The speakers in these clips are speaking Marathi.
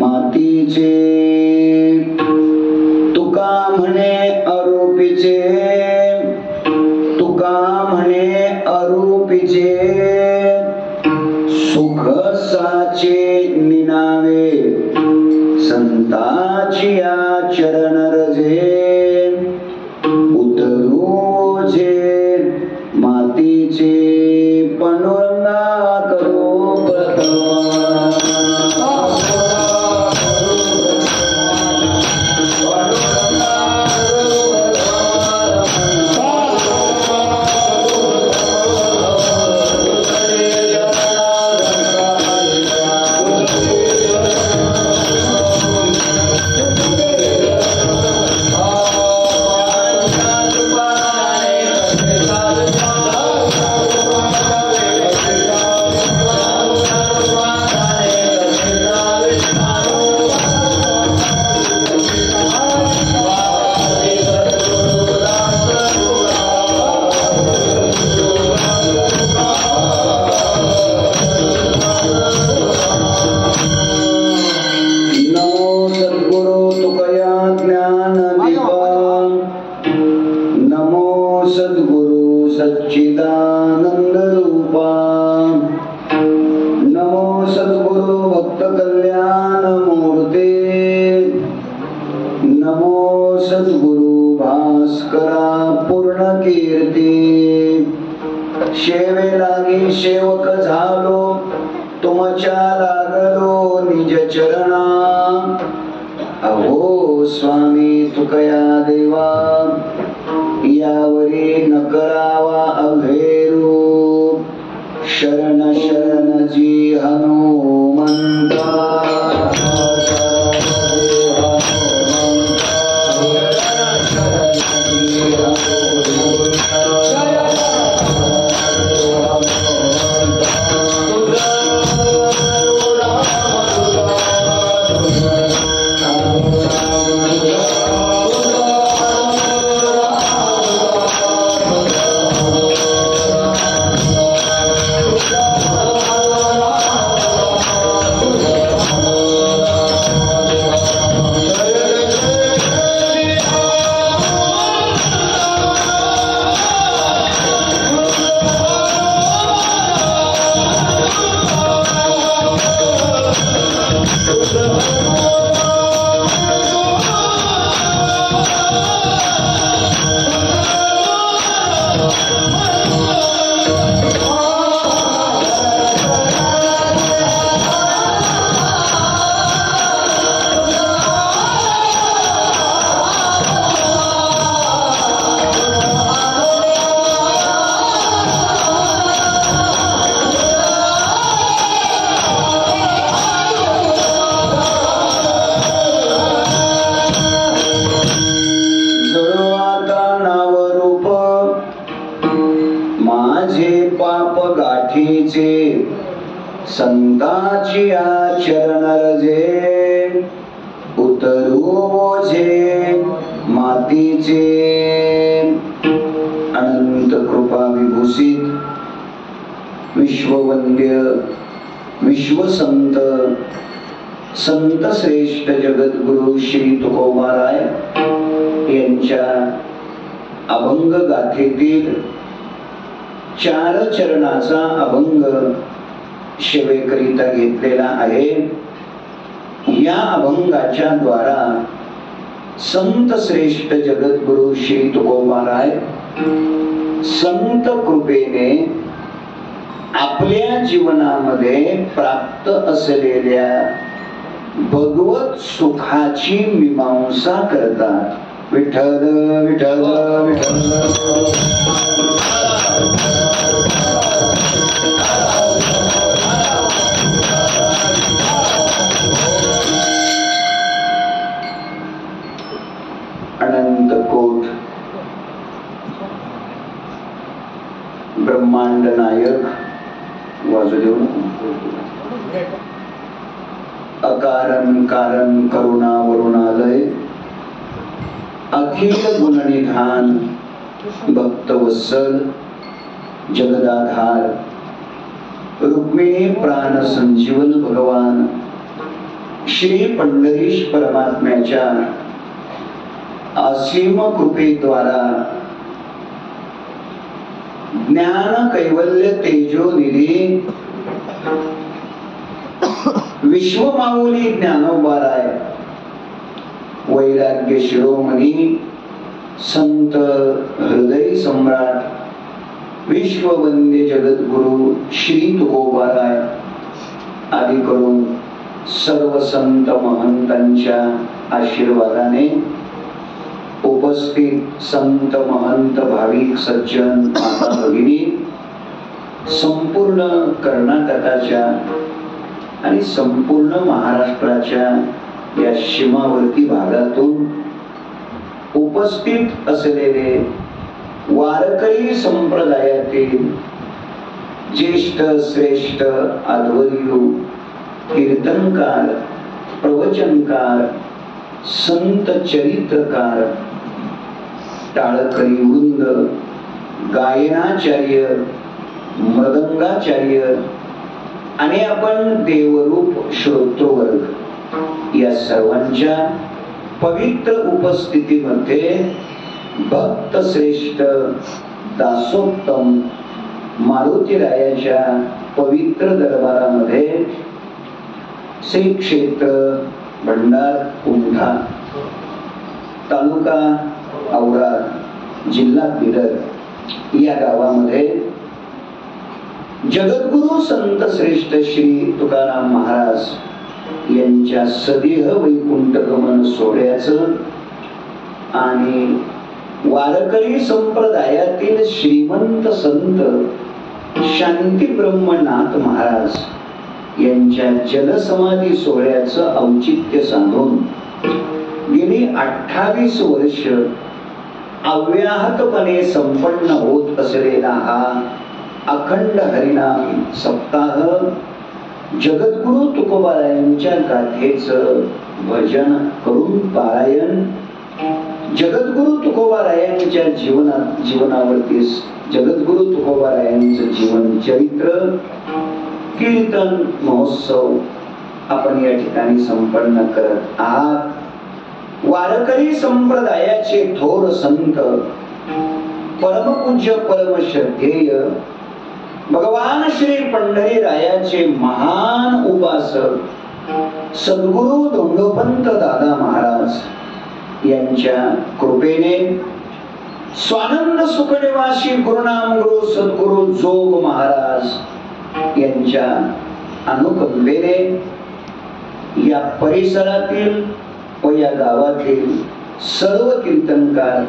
मातीचे तुका म्हणे अरूपीचे, तुका म्हणे अरूपीचे, सुख साचे निनावे संताची या चरण रजे, उतरू जे मातीचे पांडुरंगा करो प्रथम। शेवे लागी सेवक झालो, तुमच्या लागलो निज चरणा। अहो स्वामी तुकया देवा, यावरी न करावा अभेरू, शरण शरण जी हनुमंता। संताची चरण रजे, उतरू ओझे मातीचे। अनंत कृपा विभूषित विश्ववंद्य विश्वसंत संत श्रेष्ठ जगद्गुरु श्री तुकोबाराय यांच्या अभंग गाथेतील 4 चरणाचा अभंग सेवेकरिता घेतलेला आहे। या अभंगाच्या द्वारा संत श्रेष्ठ जगद्गुरु श्री तुकोबाराय संत कृपेने आपल्या जीवनामध्ये प्राप्त असलेल्या भगवत सुखाची मीमांसा करतात। विठ्ठल विठ्ठल विठ्ठल। अनंत कोट ब्रह्मांड नायक वासुदेव, अकारण कारण करुणा वरुणालय, अखिल गुणनिधान भक्तवत्सल जगदाधार, रुक्मिणी प्राण संजीवन भगवान श्री पंढरीश परमात्म्याच्या असीम कृपेद्वारा ज्ञान कैवल्य तेजोनिधी विश्वमाऊली ज्ञानोबाराय वैराग्य शिरोमणी संत हृदय सम्राट विश्ववंद्य जगद्गुरु श्री तुकोबाराय आदी करून सर्व संत महंतांच्या आशीर्वादाने उपस्थित संत महंत भाविक सज्जन माता भगिनी संपूर्ण कर्नाटकाच्या आणि संपूर्ण महाराष्ट्राच्या या सीमावर्ती भागातून उपस्थित असलेले वारकरी संप्रदायातील ज्येष्ठ श्रेष्ठ अद्वैत कीर्तनकार प्रवचनकार संत चरित्रकार टाळकरी वृंद गायनाचार्य मृदंगाचार्य आणि आपण देवरूप श्रोतृवर्ग या सर्वांच्या पवित्र उपस्थितीमध्ये भक्त श्रेष्ठ दासोत्तम मारुतीरायाच्या पवित्र दरबारामध्ये श्री क्षेत्र भंडार कुंठा तालुका औराद जिल्हा बिदर या गावामध्ये जगद्गुरु संत श्रेष्ठ श्री तुकाराम महाराज यांच्या सदेह वैकुंठ गमन सोहळ्याचं आणि वारकरी संप्रदायातील श्रीमंत संत शांती ब्रह्मनाथ महाराज यांच्या जलसमाधी सोहळ्याचं औचित्य साधून गेली 28 वर्ष अव्याहतपणे संपन्न होत असलेला हा अखंड हरिनाम सप्ताह जगद्गुरु तुकोबारायांच्या गाथेचं भजन करून पारायण जगद्गुरु तुकोबारायांच्या जीवनावरती जगद्गुरु तुकोबारायांचं जीवन चरित्र कीर्तन महोत्सव आपण या ठिकाणी संपन्न करत आहात। वारकरी संप्रदायाचे थोर संत परमपूज्य परमश्रद्धेय भगवान श्री पंढरीरायाचे महान उपासक सद्गुरु धोंडोपंत दादा महाराज यांच्या कृपेने स्वानंद सुखनिवासी गुरुनाम गुरु सद्गुरु जोग महाराज यांच्या अनुकंपेने या परिसरातील व या गावातील सर्व कीर्तनकार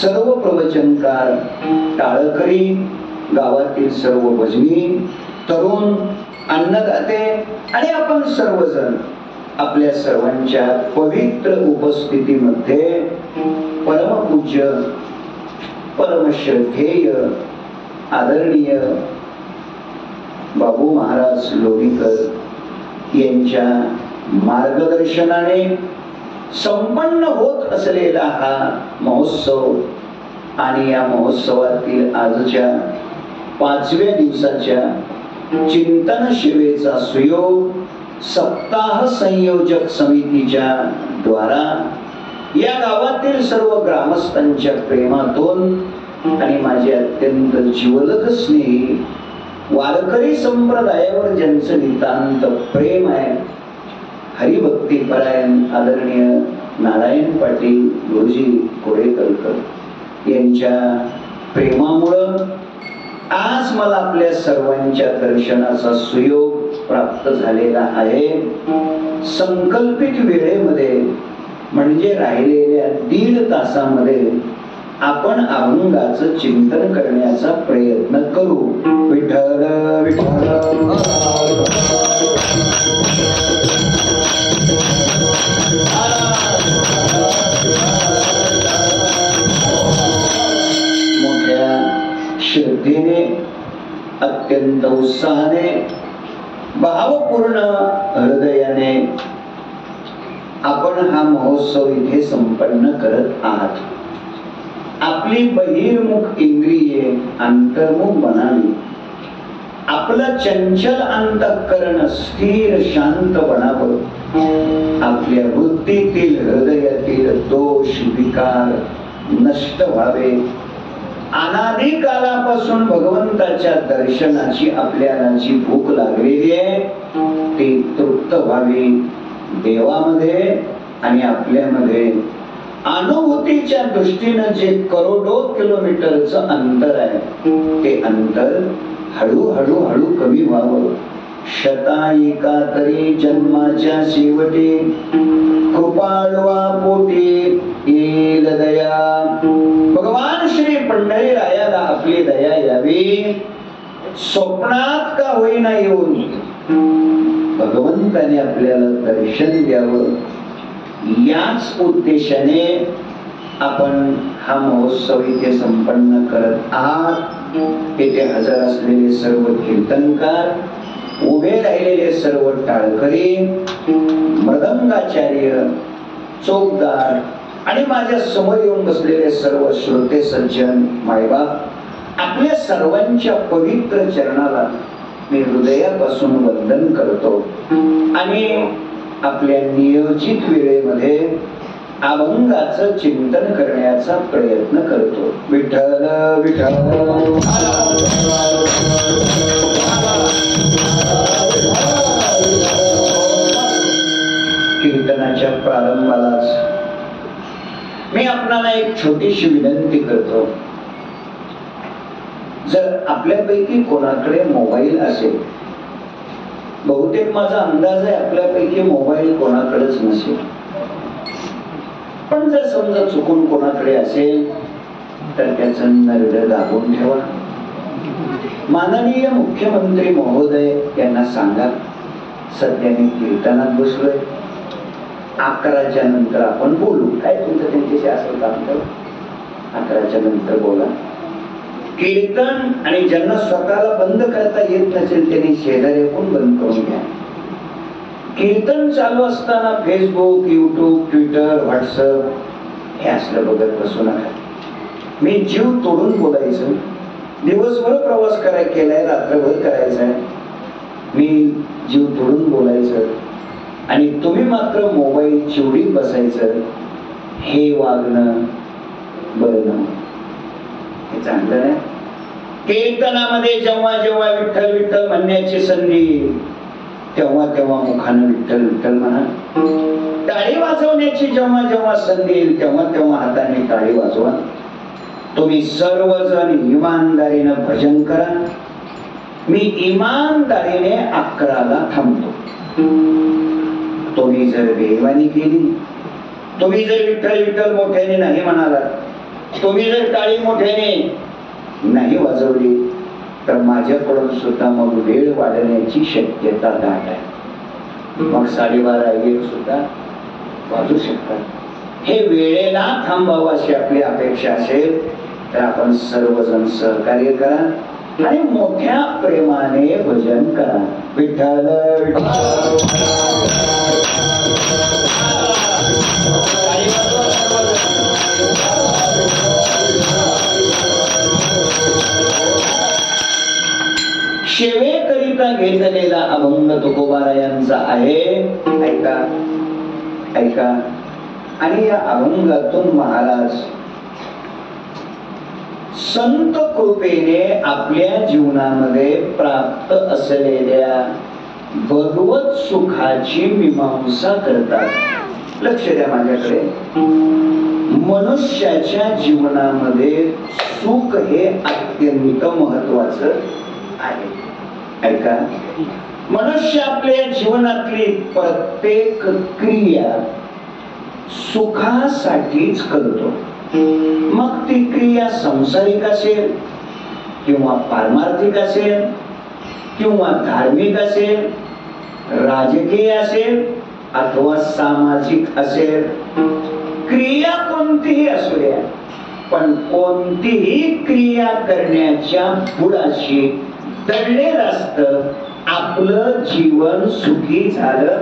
सर्व प्रवचनकार टाळकरी गावातील सर्व भजनी तरुण अन्नदाते आणि आपण सर्वजण आपल्या सर्वांच्या पवित्र उपस्थितीमध्ये परमपूज्य परमश्रद्धेय आदरणीय बाबू महाराज लोणीकर यांच्या मार्गदर्शनाने संपन्न होत असलेला हा महोत्सव आणि या महोत्सवातील आजच्या 5व्या दिवसाच्या चिंतन शिवेचा सुयोग सप्ताह संयोजक समितीच्या द्वारा या गावातील सर्व ग्रामस्थांच्या प्रेमातून आणि माझे अत्यंत जिवलग स्नेही वारकरी संप्रदायावर ज्यांचं नितांत प्रेम आहे हरिभक्ती परायण आदरणीय नारायण पाटील गुरुजी कोरेकरकर यांच्या प्रेमामुळं आज मला आपल्या सर्वांच्या दर्शनाचा सुयोग प्राप्त झालेला आहे। संकल्पित वेळेमध्ये म्हणजे राहिलेल्या 1.5 तासामध्ये आपण अभंगाचं चिंतन करण्याचा प्रयत्न करू। विठ्ठल विठ्ठल मोठ्या श्रद्धेने अत्यंत उत्साहाने भावपूर्ण हृदयाने आपण हा महोत्सव इथे संपन्न करत आहात। आपली बहिर्मुख इंद्रिये अंतर्मुख बनावी, आपलं चंचल अंतःकरण स्थिर शांत बनावं विकार नष्ट व्हावे, अनादी कालापासून भगवंताच्या दर्शनाची आपल्याला जी भूक लागलेली आहे ती तृप्त व्हावी. देवामध्ये आणि आपल्यामध्ये अनुभूतीच्या दृष्टीनं जे करोडो किलोमीटरचं अंतर आहे ते अंतर हळूहळू हळू कमी व्हावं. शतायिका तरी जन्माच्या शेवटी कृपाळवा पोटी येईल दया. भगवान श्री पंढरीरायाला आपली दया यावी. स्वप्नात का होईना येऊन भगवंताने आपल्याला दर्शन द्यावं याच उद्देशाने आपण हा महोत्सव इथे संपन्न करत आहात. येथे हजर असलेले सर्व कीर्तनकार, उभे राहिलेले सर्व टाळकरी, मृदंगाचार्य, चौकदार आणि माझ्या समोर येऊन बसलेले सर्व श्रोते सज्जन मायबाप, आपल्या सर्वांच्या पवित्र चरणाला मी हृदयापासून वंदन करतो आणि आपल्या नियोजित वेळेमध्ये अभंगाचं चिंतन करण्याचा प्रयत्न करतो. विठ्ठल विठ्ठल. कीर्तनाच्या प्रारंभालाच मी आपणाला एक छोटीशी विनंती करतो. जर आपल्यापैकी कोणाकडे मोबाईल असेल, बहुतेक माझा अंदाज आहे आपल्यापैकी मोबाईल कोणाकडेच नसेल, पण जर समजा चुकून कोणाकडे असेल तर त्याचं नरड दाबून ठेवा. माननीय मुख्यमंत्री महोदय यांना सांगा सध्या मी कीर्तनात बसलोय, 11च्या नंतर आपण बोलू. काय तुमचं त्यांच्याशी असेल काम करू, 11च्या नंतर बोला. कीर्तन आणि ज्यांना स्वतःला बंद करता येत नसेल त्यांनी शेजारी पण बंद करून घ्या. कीर्तन चालू असताना फेसबुक, युट्यूब, ट्विटर, व्हॉट्सअप हे असलं बघत बसू नका. मी जीव तोडून बोलायचं, दिवसभर प्रवास केलाय, रात्रभर करायचा आहे, मी जीव तोडून बोलायचं आणि तुम्ही मात्र मोबाईल चिवडीत बसायचं, हे वागणं बरं नाही, हे चांगलं नाही. कीर्तनामध्ये जेव्हा जेव्हा विठ्ठल विठ्ठल म्हणण्याची संधी तेव्हा तेव्हा मुखानं विठ्ठल विठ्ठल म्हणा. टाळी वाजवण्याची जेव्हा जेव्हा संधी येईल तेव्हा तेव्हा हाताने टाळी वाजवा. तुम्ही सर्वजण इमानदारीनं भजन करा. मी इमानदारीने 11ला थांबतो. तुम्ही जर बेईमानी केली, तुम्ही जर विठ्ठल विठ्ठल मोठ्याने नाही म्हणाला, तुम्ही जर टाळी मोठ्याने नाही वाजवली तर माझ्याकडून सुद्धा मग वेळ वाढण्याची शक्यता दाट आहे. मग 12:30 सुद्धा वाजू शकतात. हे वेळेला थांबावं अशी आपली अपेक्षा असेल तर आपण सर्वजण सहकार्य करा आणि मोठ्या प्रेमाने भजन करा. विठ्ठल शेवेकरिता घेतलेला अभंग तुकोबारायांचा आहे. ऐका ऐका. आणि या अभंगातून महाराज संत कृपेने आपल्या जीवनामध्ये प्राप्त असलेल्या भगवत सुखाची मीमांसा करतात. लक्ष द्या माझ्याकडे. मनुष्याच्या जीवनामध्ये सुख हे अत्यंत महत्वाचं आहे. ऐका. मनुष्य आपल्या जीवनातली प्रत्येक क्रिया सुखासाठीच करतो. मग ती क्रिया सांसारिक असेल किंवा पारमार्थिक असेल किंवा धार्मिक असेल, राजकीय असेल अथवा सामाजिक असेल, क्रिया कोणतीही असू द्या, पण कोणतीही क्रिया करण्याच्या बुडाशी दडलेलं असतं आपलं जीवन सुखी झालं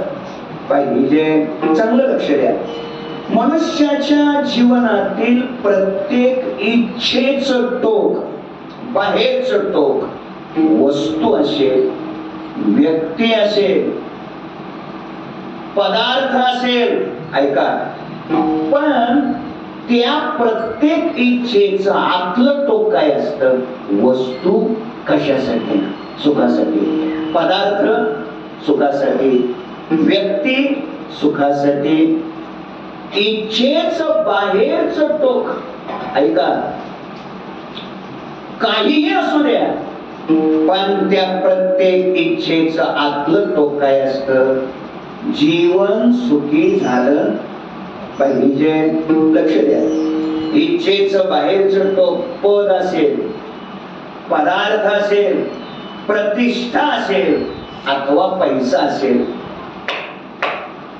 पाहिजे. चांगलं लक्ष द्या. मनुष्याच्या जीवनातील प्रत्येक इच्छेचं टोक, बाहेरचं टोक, वस्तू असेल, व्यक्ती असेल, पदार्थ असेल, ऐका, पण त्या प्रत्येक इच्छेचं आतलं टोक काय असतं? वस्तू कशासाठी? सुखासाठी. पदार्थ सुखासाठी, व्यक्ती सुखासाठी. इच्छेचं बाहेरचं टोक ऐका, काहीही असू द्या, पण त्या प्रत्येक इच्छेचं आतलं टोक काय असतं? जीवन सुखी झालं पाहिजे. लक्ष द्या. इच्छेचं बाहेरचं टोक पद असेल, पदार्थ असेल, प्रतिष्ठा असेल अथवा पैसा असेल.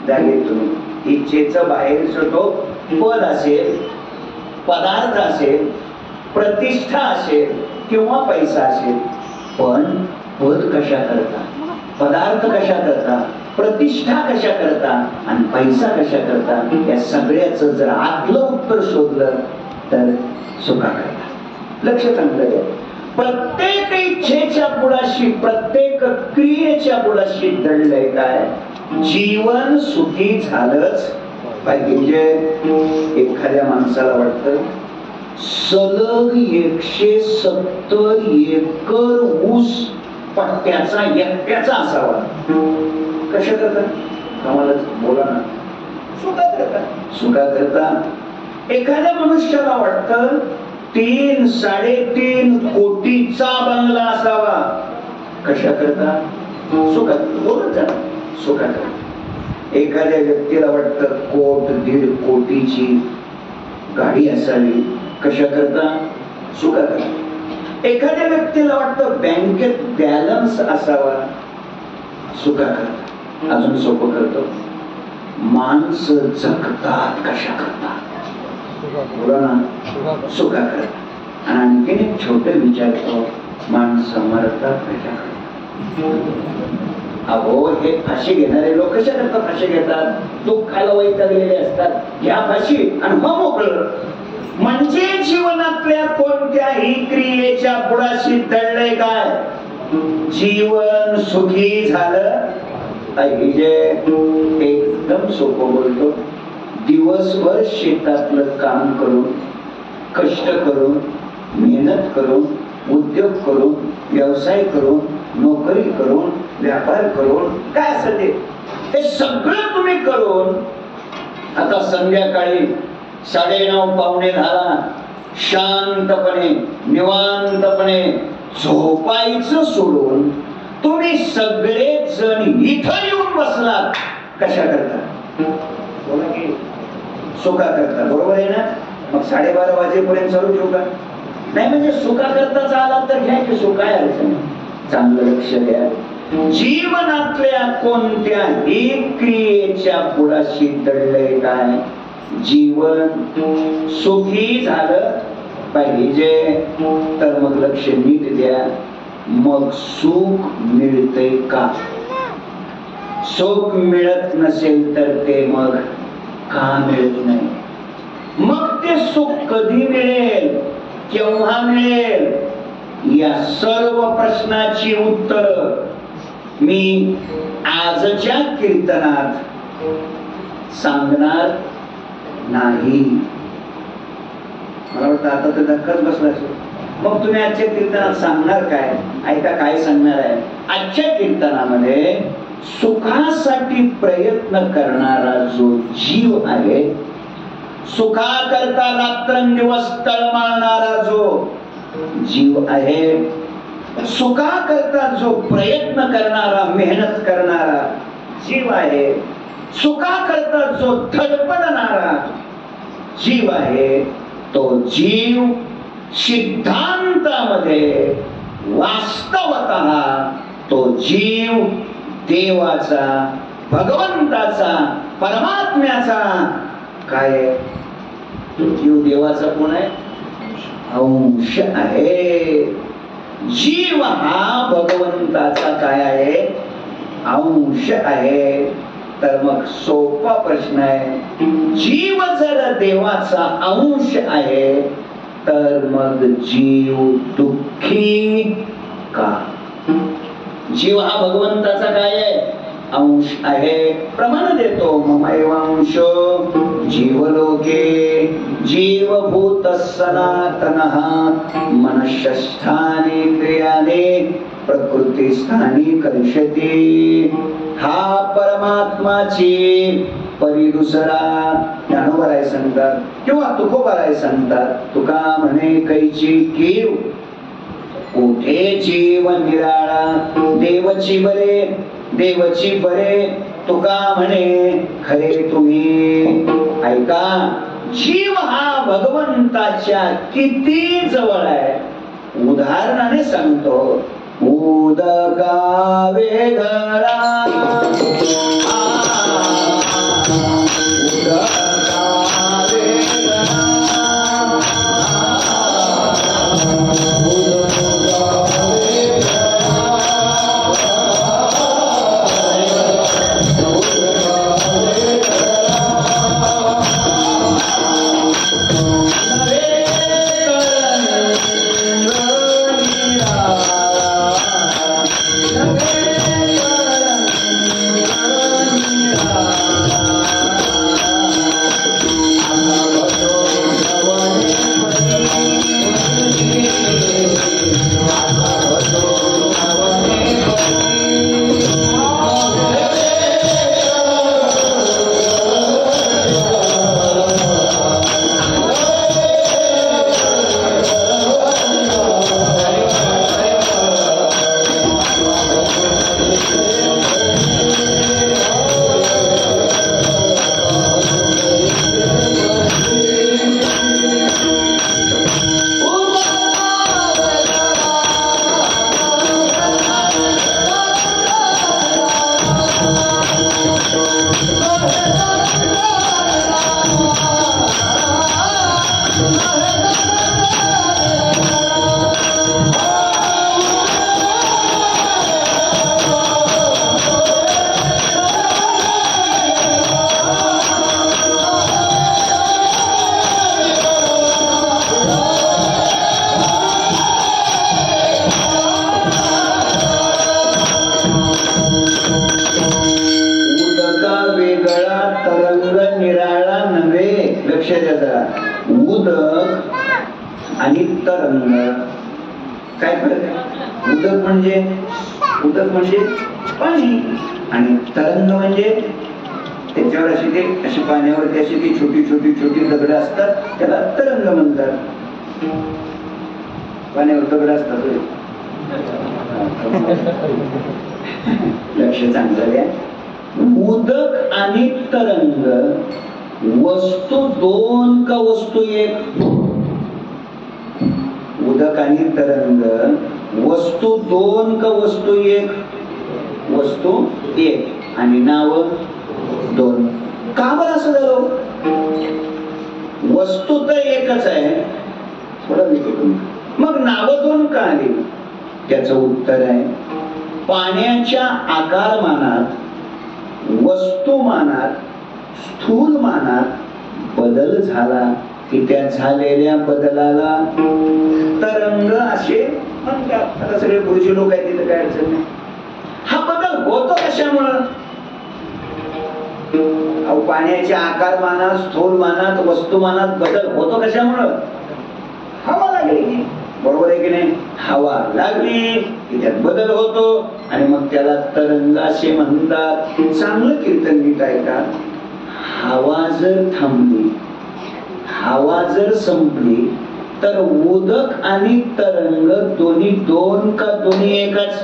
झाले तुम्ही. इच्छेचं बाहेरचं टोक पद असेल, पदार्थ असेल, प्रतिष्ठा असेल किंवा पैसा असेल. पण पद कशा करता, पदार्थ कशा करता, प्रतिष्ठा कशा करता आणि पैसा कशा करता, या सगळ्याचं जर आतलं उत्तर शोधलं तर सुखा करता. लक्ष चांगलं द्या. प्रत्येक इच्छेच्या बुडाशी, प्रत्येक क्रियेच्या बुडाशी दडलंय काय? जीवन सुखी झालंच पाहिजे. एखाद्या माणसाला वाटतं सलग 170 एकर ऊस पट्ट्याचा एकट्याचा असावा. कशा करता? आम्हाला बोला ना. सुखा करता. सुखा करता. एखाद्या मनुष्याला वाटतं 3-3.5 कोटीचा बंगला असावा. कशा करता? सुखा. बोलत जा. सुखा करता. एखाद्या व्यक्तीला वाटतं 1.5 कोटीची गाडी असावी. कशा करता? सुखा करता. एखाद्या व्यक्तीला वाटतं बँकेत बॅलन्स असावा. सुखा करता. अजून सोपं करतो. माणसं जगतात कशा करता? बोला ना. सुखा करता. आणि आणखीन एक छोटे विचारतो, माणसं मरतात कशा करता? अहो, हे फाशी घेणारे लोक कशा करता फाशी घेतात? दुःखाला वैतागलेले असतात. घ्या फाशी आणि मग मोकळं. म्हणजे जीवनातल्या कोणत्याही क्रियेच्या बुडाशी दडलंय काय? जीवन सुखी झालं पाहिजे. एकदम सोपं बोलतो. दिवसभर शेतातलं काम करून, कष्ट करून, मेहनत करून, उद्योग करून, व्यवसाय करून, नोकरी करून, व्यापार करून, काय असेल ते सगळं तुम्ही करून आता संध्याकाळी 9:30-9:45 शांतपणे निवांतपणे झोपायचं सोडून तुम्ही सगळे जण इथं येऊन बसलात. कशा करता? बोला की. सुखा करता. बरोबर आहे ना? मग 12:30 वाजेपर्यंत चालू ठेवू का? नाही, म्हणजे सुखा करताच आला तर घ्या की सुख. काय अडचण? चांगलं लक्ष द्या. जीवनातल्या कोणत्याही क्रियेच्या बुडाशी दडलंय काय? जीवन सुखी झालं पाहिजे. तर मग लक्ष नीट द्या. मग सुख मिळते का? सुख मिळत नसेल तर ते मग का मिळत नाही? मग ते सुख कधी मिळेल, केव्हा मिळेल, या सर्व प्रश्नाची उत्तर मी आजच्या कीर्तनात सांगणार नाही. मला वाटतं आता तर धक्काच बसला असेल. मग तुम्ही आजच्या कीर्तनात सांगणार काय? ऐका काय सांगणार आहे. आजच्या कीर्तनामध्ये सुखासाठी प्रयत्न करणारा जो जीव आहे, सुखाकरता रात्रंदिवस तळमळणारा जो जीव आहे, सुखाकरता जो प्रयत्न करणारा, मेहनत करणारा जीव आहे, सुखाकरता जो धडपडणारा जीव आहे, तो जीव सिद्धांतामध्ये वास्तवतः तो जीव देवाचा, भगवंताचा, परमात्म्याचा काय आहे? जीव देवाचा कोण आहे? अंश आहे. जीव हा भगवंताचा काय आहे? अंश आहे. तर मग सोपा प्रश्न आहे, जीव जर देवाचा अंश आहे तर मग जीव दुःखी का? जीव हा भगवंताचा काय आहे? अंश आहे. प्रमाण देतो. ममैवांशो जीवलोके जीवभूत सनातनः मनःष्ठाने क्रियाने प्रकृतीस्थानी करिष्यति. हा परमात्माची परी दुसरा ज्ञानोबराय सांगतात किंवा तुकोबराय सांगतात. तुका म्हणे कैची कीव कोठे जीव निराळा देवची बरे देवची बरे. तुका म्हणे खरे तुम्ही ऐका जीव हा भगवंताच्या किती जवळ आहे. उदाहरणाने सांगतो. उदका वेगळा उदक म्हणजे पाणी आणि तरंग म्हणजे त्याच्यावर अशी पाण्यावरती अशी ती छोटी छोटी छोटी दगड असतात त्याला तरंग म्हणतात. पाण्यावर दगड असतात. लक्ष चांगलं द्या. उदक आणि तरंग वस्तू दोन का वस्तू एक. उदक आणि तरंग वस्तू दोन का वस्तू एक. वस्तू एक आणि नाव दोन. का बरं असं झालं? वस्तू तर एकच आहे मग नाव दोन का आली? त्याचं उत्तर आहे पाण्याच्या आकारमानात वस्तुमानात स्थूलमानात बदल झाला की त्या झालेल्या बदलाला तरंग असे म्हणतात. आता सगळे पुरुषी लोक आहेत तिथे काय अडचण नाही. हा बदल होतो कशामुळं? पाण्याच्या आकारमानात स्थूलमानात वस्तुमानात बदल होतो कशामुळं? हवा लागली. बरोबर आहे की नाही? हवा लागली की त्यात बदल होतो आणि मग त्याला तरंग असे म्हणतात. चांगलं कीर्तन गीत ऐका. हवा जर थांबली हवा जर संपली तर उदक आणि तरंग दोन्ही दोन का दोन्ही एकच?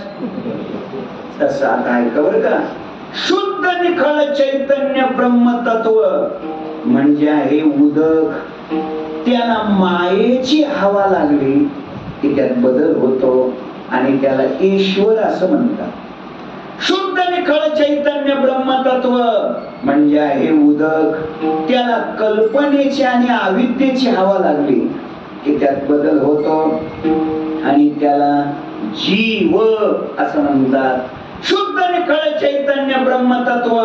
तसं आता ऐका बरं का. शुद्ध निखळ चैतन्य ब्रह्मतत्व म्हणजे आहे उदक. त्याला मायेची हवा लागली की त्यात बदल होतो आणि त्याला ईश्वर असं म्हणतात. शुद्ध निखळ चैतन्य ब्रह्मतत्व म्हणजे आहे उदक. त्याला कल्पनेची आणि अविद्येची हवा लागली की त्यात बदल होतो आणि त्याला जीव असं म्हणतात. शुद्ध निखळ चैतन्य ब्रह्मतत्व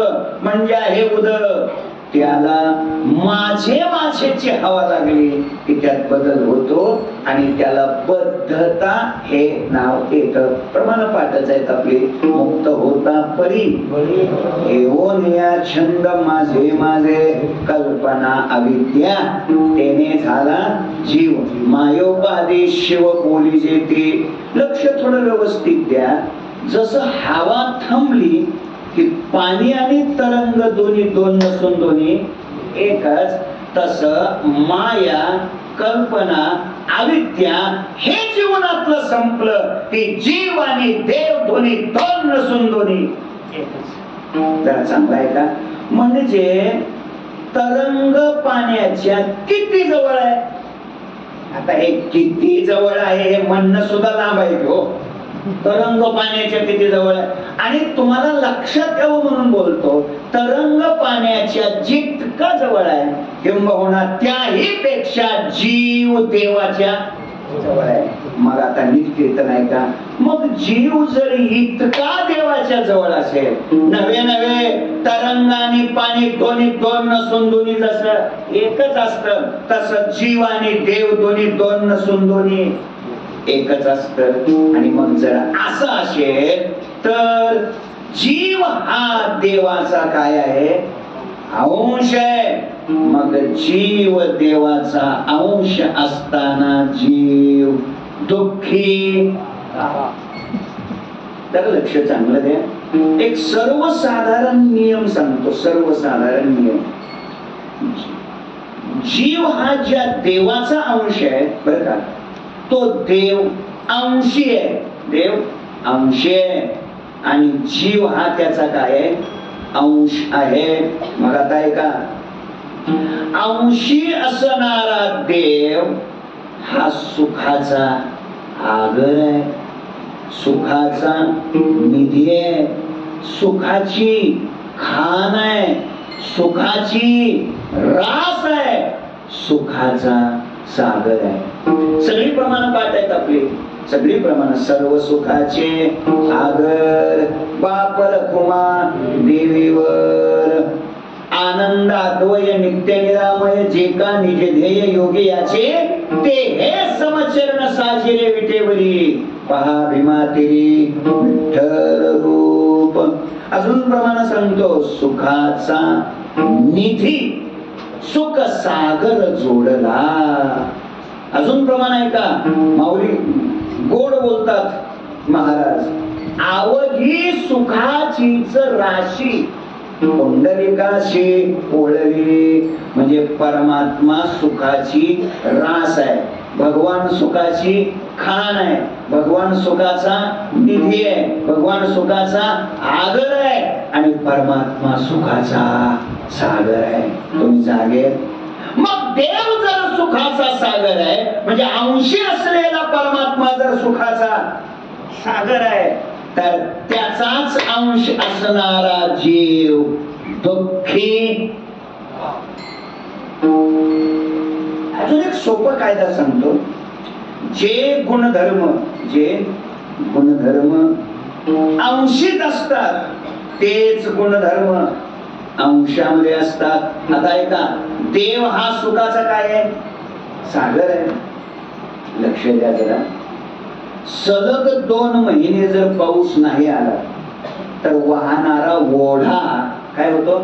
म्हणजे आहे उदक. त्याला माझे माझेची हवा लागली की त्यात बदल होतो आणि त्याला बद्धता हे नाव येतं. प्रमाण पाठच आहेत आपली. मुक्त होता परी येऊन या छंद माझे माझे कल्पना अविद्या तेने झाला जीव मायोपादी शिव बोली जेते. लक्ष थोडं व्यवस्थित द्या. जसं हवा थांबली की पाणी आणि तरंग दोन्ही दोन नसून दोन्ही एकच, तस माया कल्पना अविद्या हे जीवनातलं संपलं की जीव आणि देव दोन्ही दोन नसून दोन्ही एकच. जरा चांगला आहे का? म्हणजे तरंग पाण्याच्या किती जवळ आहे? आता हे किती जवळ आहे हे म्हणणं सुद्धा लांब आहे. तरंग पाण्याच्या किती जवळ आहे आणि तुम्हाला लक्षात यावं म्हणून बोलतो. तरंग पाण्याच्या जितका जवळ आहे किंबहुना त्याही पेक्षा जीव देवाच्या जवळ आहे. मग आता नीट कीर्तन आहे का? मग जीव जर इतका देवाच्या जवळ असेल, नवे नवे तरंग आणि पाणी दोन्ही दोन नसून दोन्ही जसं एकच असतं, तसं जीव आणि देव दोन्ही दोन नसून दोन्ही एकच असत. आणि मग जर असं असेल तर जीव हा देवाचा काय आहे? अंश आहे. मग जीव देवाचा अंश असताना जीव दुःखी. तर लक्ष चांगलं द्या. एक सर्वसाधारण नियम सांगतो. सर्वसाधारण नियम. जीव हा ज्या देवाचा अंश आहे बरं का, तो देव अंशी आहे. देव अंशी आहे आणि जीव हा त्याचा काय आहे? अंश आहे. मग आता ऐका, अंशी असणारा देव हा सुखाचा आगर आहे, सुखाचा निधी आहे, सुखाची खाण आहे, सुखाची रास आहे, सुखाचा सागर आहे. सगळी प्रमाण पाठ आहेत आपली. सगळी प्रमाण. सर्व सुखाचे आगर बाप रखुमा देवीवर आनंद अद्वय नित्य निरामय जे का निज ध्येय योगी याचे ते हे समचरण साजिरे विटेवरी पहा भीमा तेरी विठ्ठल रूप. अजून प्रमाण सांगतो. सुखाचा निधी सुख सागर जोडला. अजून प्रमाण आहे का? माऊली गोड बोलतात महाराज. आवधी सुखाचीच राशी पुंडलिकाशी ओळली. म्हणजे परमात्मा सुखाची रास आहे, भगवान सुखाची खाण आहे, भगवान सुखाचा निधी आहे, भगवान सुखाचा आगर आहे आणि परमात्मा सुखाचा सागर आहे. तुम्ही जागे. मग देव जर सुखाचा सागर आहे म्हणजे अंशी असलेला परमात्मा जर सुखाचा सागर आहे तर त्याचाच अंश असणारा जीव दुःखी. अजून एक सोपा कायदा सांगतो. जे गुणधर्म अंशीत असतात तेच गुणधर्म अंशामध्ये असतात. आता ऐका, देव हा सुखाचा काय आहे? सागर आहे. लक्ष द्या जरा. सलग 2 महिने जर पाऊस नाही आला तर वाहणारा ओढा काय होतो?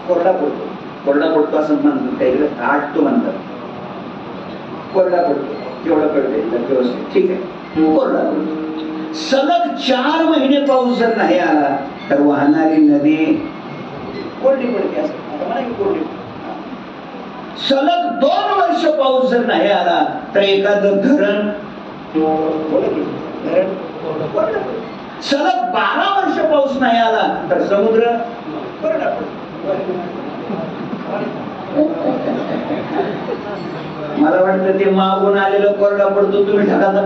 कोरडा पडतो. कोरडा पडतो असं म्हणतात. काही आटतो म्हणतात. कोरडा पडतो. केवढा पडतो व्यवस्थित? ठीक आहे, कोरडा पडतो. सलग 4 महिने पाऊस जर नाही आला तर वाहणारी नदी कोरडी पडते. सलग 2 वर्ष पाऊस जर नाही आला तर एखादं धरण सलग 12 वर्ष पाऊस नाही आला तर समुद्र कोरडा पडतो. मला वाटतं ते मागून आलेलं कोरडा पडतो, तुम्ही ढगाला.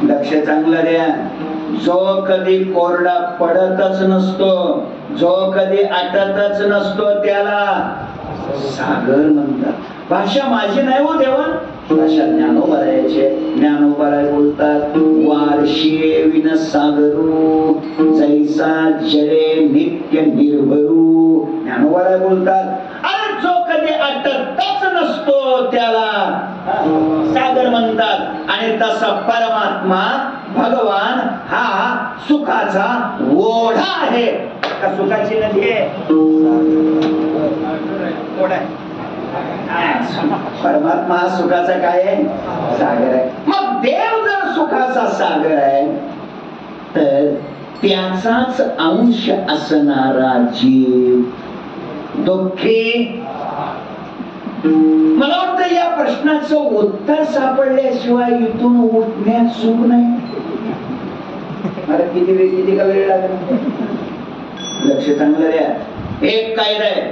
लक्ष चांगलं द्या. जो कधी कोरडा पडतच नसतो, जो कधी आटतच नसतो त्याला सागर म्हणतात. भाषा माझी नाही हो देवा, भाषा ज्ञानोबरायाचे. ज्ञानोबराय बोलतात वार्षिये विन सागरू जैसा जळे नित्य निर्भरू. ज्ञानोबा बोलतात, अरे जो कधी अटकताच नसतो त्याला सागर म्हणतात. आणि तसा परमात्मा भगवान हा सुखाचा ओढा आहे का सुखाची नदी आहे? ओढा आहे. परमात्मा हा सुखाचा काय आहे? सागर आहे. मग देव जर सुखाचा सागर आहे तर त्याचाच अंश असणारा जीव दुःखी. मला वाटतं या प्रश्नाचं उत्तर सापडल्याशिवाय इथून उठण्यात सुख नाही. मला किती का वेळ लागेल? लक्ष चांगलं द्या. एक कायदा आहे,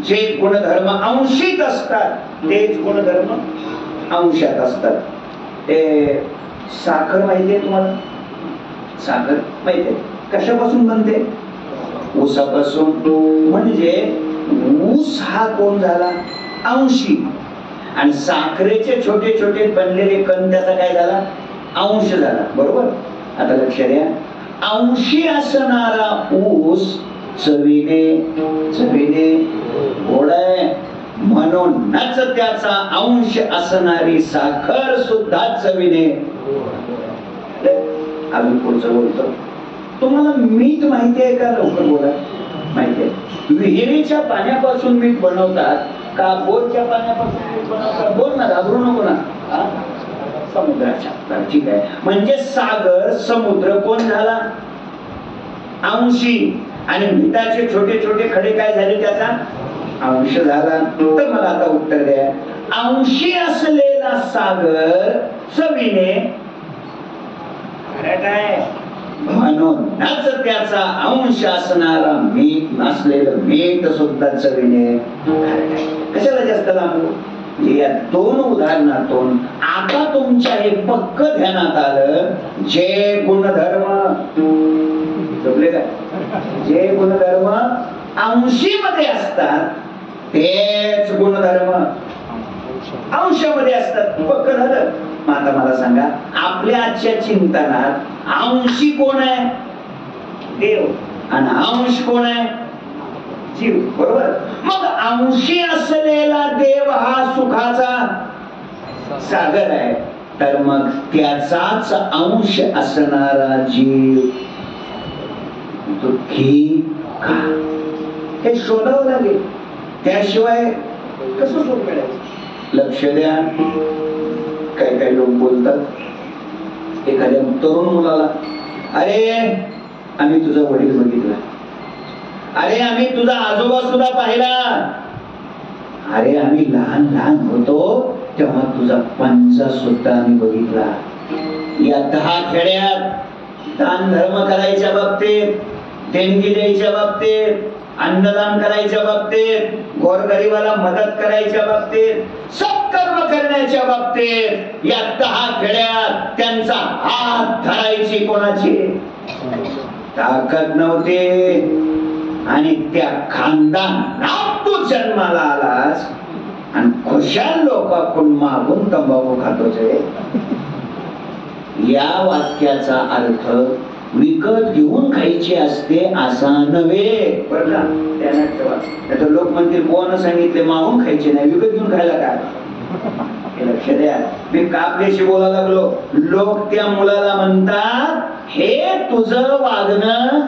जे गुणधर्म अंशित असतात तेच गुणधर्म अंशात असतात. ते साखर माहितीये तुम्हाला? साखर माहितीये कशापासून बनते? ऊसापासून. म्हणजे ऊस हा कोण झाला? अंशी. आणि साखरेचे छोटे छोटे बनलेले कण त्याचा काय झाला? अंश झाला. बरोबर. आता लक्ष द्या, अंशी असणारा ऊस चवीने गोड आहे, म्हणूनच त्याचा अंश असणारी साखर सुद्धा चवीने. अजून पुढचं बोलतो. तुम्हाला मीठ माहिती आहे का? लवकर बोला. माहिती आहे? विहिरीच्या पाण्यापासून मीठ बनवतात का बोरच्या पाण्यापासून मीठ बनवतात? बोल ना, घाबरू नको ना. समुद्राच्या. ठीक आहे. म्हणजे सागर समुद्र कोण झाला? अंशी. आणि मिठाचे छोटे छोटे खडे काय झाले? त्याचा अंश झाला. तर मला आता उत्तर द्या, अंशी असलेला सागर चवीने काय? म्हणूनच त्याचा अंश असणारा मीठ नसलेलं मीठ सुद्धा चवीने. कशाला जास्त लांबलो? या दोन उदाहरणातून आता तुमच्या हे पक्क ध्यानात आलं, जे गुणधर्म जपले काय, जे गुणधर्म अंशीमध्ये असतात तेच गुणधर्म अंशामध्ये असतात. पक्क झालं. आता मला सांगा, आपल्या आजच्या चिंतनात अंशी कोण आहे? देव. आणि अंश कोण आहे? जीव. बरोबर. मग अंशी असलेला देव हा सुखाचा सागर आहे, तर मग त्याचाच अंश असणारा जीव दुःखी का? हे शोधावं लागेल. त्याशिवाय कसं सुख मिळायचं? लक्ष द्या. काही लोक बोलतात एखाद्या तरुण मुलाला, अरे आम्ही तुझा वडील बघितला, अरे आम्ही तुझा आजोबा सुद्धा पाहिला, अरे आम्ही लहान लहान होतो तेव्हा तुझा पंचा सुद्धा आम्ही बघितला. या 10 खेड्यात दान धर्म करायच्या बाबतीत, देणगी द्यायच्या बाबतीत, अन्नदान करायच्या बाबतीत, गोरगरिबाला मदत करायच्या बाबतीत, सत्कर्म करण्याच्या बाबतीत या 10 खेड्यात त्यांचा हात धरायची कोणाची ताकद नव्हती. आणि त्या खानदानात तू जन्माला आलास आणि खुशाल लोकांकडून मागून तंबाखू खातोच. या वाक्याचा अर्थ विकत घेऊन खायची असते असा नव्हे. बरं का? ध्यानात ठेवा. नाहीतर लोक म्हणतील कोण सांगितले मागून खायचे नाही, विकत घेऊन खायला काय? हे लक्ष द्या. मी का आपल्याशी बोलायला लागलो? लोक त्या मुलाला म्हणतात, हे तुझं वागणं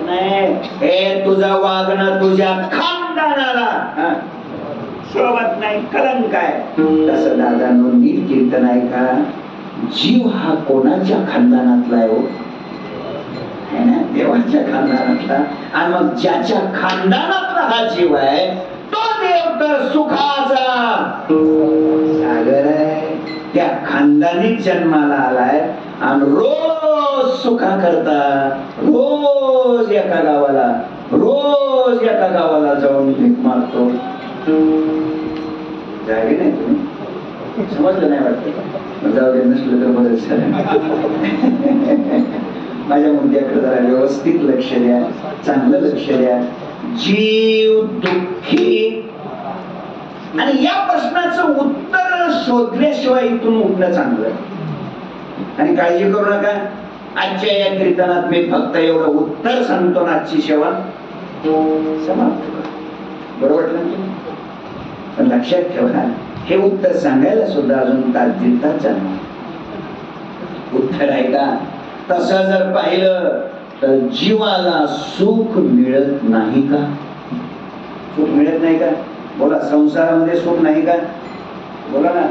नाही, हे तुझं वागणं तुझ्या खानदानाला शोभत नाही, कलंक आहे. तसं दादांनो नीट कीर्तन आहे का? जीव हा कोणाच्या खानदानातला आहे? है ना? देवाच्या खानदानातला. आणि मग ज्याच्या खानदानातला हा जीव आहे तो देव तर सुखाचा सागर आहे. त्या खानदानीत जन्माला आलाय आणि रोज सुखा करता रोज एका गावाला जाऊन भीक मागतो. जागे नाही तुम्ही? समजलं नाही वाटतं? जाऊ दे, नसलं तर बरंच झालं. माझ्या मुद्द्याकडे जरा व्यवस्थित लक्ष द्या, चांगलं लक्ष द्या. जीव दुःखी. आणि या प्रश्नाचं उत्तर शोधल्याशिवाय इथून उठणं चांगलं. आणि काळजी करू नका, आजच्या या कीर्तनात मी फक्त एवढं उत्तर सांगतो, आजची सेवा समाप्त करतो. बरोबर वाटलं? पण लक्षात ठेवा, हे उत्तर सांगायला सुद्धा अजून तास दीड तास जाणार उत्तर आहे का? तसं जर पाहिलं तर जीवाला सुख मिळत नाही का? सुख मिळत नाही का? बोला, संसारामध्ये सुख नाही का? बोला ना,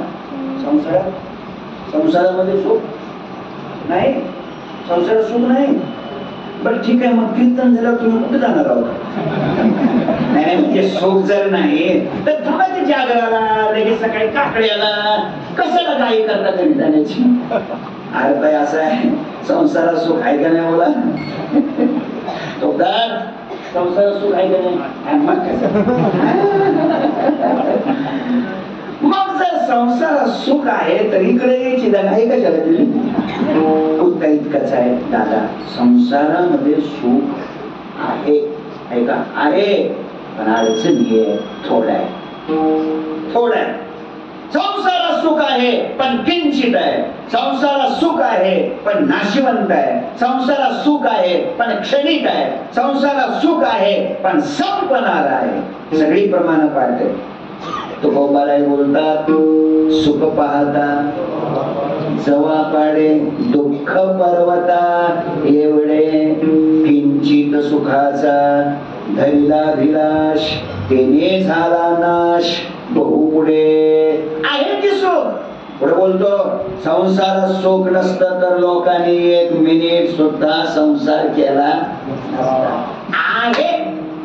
संसारामध्ये सुख नाही, संसारात सुख नाही. बरं ठीक आहे, मग कीर्तन झाल्यावर तुम्ही कुठे जाणार आहोत? नाही म्हणजे सुख जर नाही तर थांबायचे जागराला, लगेच सकाळी काकड्याला, कशाला काही करता घरी जाण्याची? अर्थ असा आहे, संसारात सुख आहे का नाही? बोला तोदार, संसारात सुख आहे का नाही? मग मग जर संसारात सुख आहे तर इकडे यायची आहे कशाला दिली? उत्तर इतकंच आहे, दादा, संसारामध्ये सुख आहे का? आहे, पण अडचणी आहे, थोडं आहे, थोडं आहे. संसारात सुख आहे पण किंचित आहे, संसारात सुख आहे पण नाशिवंत आहे, संसारात सुख आहे पण क्षणिक आहे, संसारात सुख आहे पण संपणार आहे. सगळी प्रमाण पाळते. तुकोबाराय बोलतात, सुख पाहता जवा पाडे दुःख पर्वता, एवढे किंचित सुखाचा धरिला विलास, तेने झाला नाश बहु पुढे. आहे की सुख? पुढे बोलतो, संसारात सुख नसतं तर लोकांनी 1 मिनिट सुद्धा संसार केला आहे.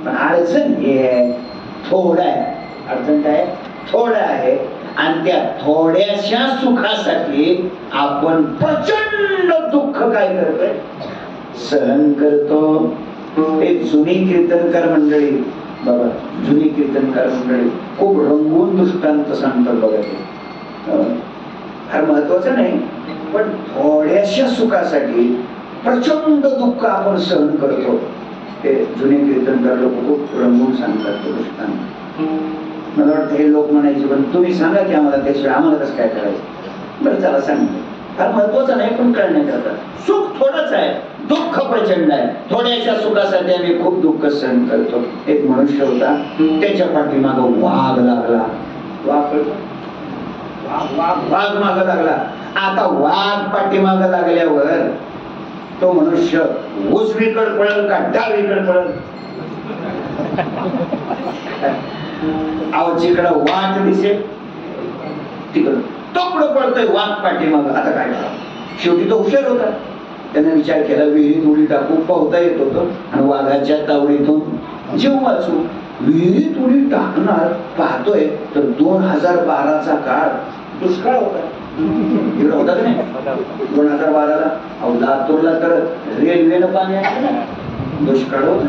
पण अडचण हे थोडं आहे. अडचण काय? थोडं आहे. आणि त्या थोड्याशा सुखासाठी आपण प्रचंड दुःख काय करतोय? सहन करतो. ते जुनी कीर्तनकार मंडळी, बाबा, जुनी कीर्तनकार मंडळी खूप रंगून दृष्टांत सांगतात बघा. ते फार महत्वाचं नाही, पण थोड्याशा सुखासाठी प्रचंड दुःख आपण सहन करतो. ते जुने कीर्तनकार लोक खूप रंगून सांगतात तो दृष्टांत. मला वाटतं हे लोक म्हणायचे, पण तुम्ही सांगा की आम्हाला, त्याशिवाय आम्हाला कसं काय करायचं? बरं चला सांगतो. फार महत्वाचं नाही, पण कळण्याकरता. सुख थोडंच आहे, दुःख प्रचंड आहे. थोड्याशा सुखासाठी आम्ही खूप दुःख सहन करतो. एक मनुष्य होता, त्याच्या पाठीमाग वाघ लागला. वाघ माग लागला. आता वाघ पाठीमाग लागल्यावर तो मनुष्य उजवीकडे पळल का डावीकडे पळल? अहो, जिकडं वाट दिसेल तिकडं तोकडं पळतोय वाघ पाठीमाग. आता काय करावं? शेवटी तो हुशार होता, त्याने विचार केला, विहिरीत उडी टाकू. पोहता येत होतं आणि वाघाच्या तावडीतून जीव वाचू. विहिरीत उडी टाकणार पाहतोय तर 2012चा काळ दुष्काळ होता. इकडं होता का नाही? 2012ला अहो लातूरला तर रेल्वेनं पाणी आहे, दुष्काळ होता.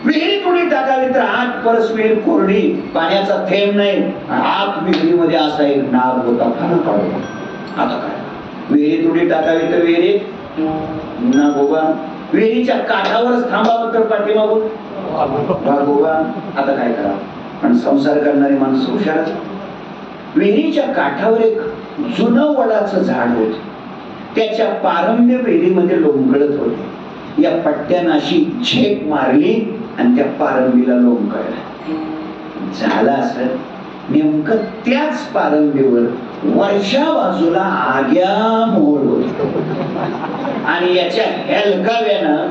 विहिरीत उडी टाकावी तर आठ परस विहीर कोरडी, पाण्याचा थेंब नाही. आत विहिरीमध्ये असा एक नाग होता. आता काय? विहिरीत उडी टाकावी तर विहिरीत नागोबा, विहिरीच्या काठावरच थांबावं तर पाठीमागून वाघोबा. आता काय करावं? पण संसार करणारी माणसं हुशारच. विहिरीच्या काठावर एक जुनं वडाचं झाड होत, त्याच्या पारंब्य विहिरीमध्ये लोंबकळत होते. या पट्ट्यानं अशी झेप मारली आणि त्या पारंबीला लोंबकळला. झाला असं, नेमकं त्याच पारंबीवर वरच्या बाजूला आग्या मोहोळ होत आणि याच्या हेलकाव्यानं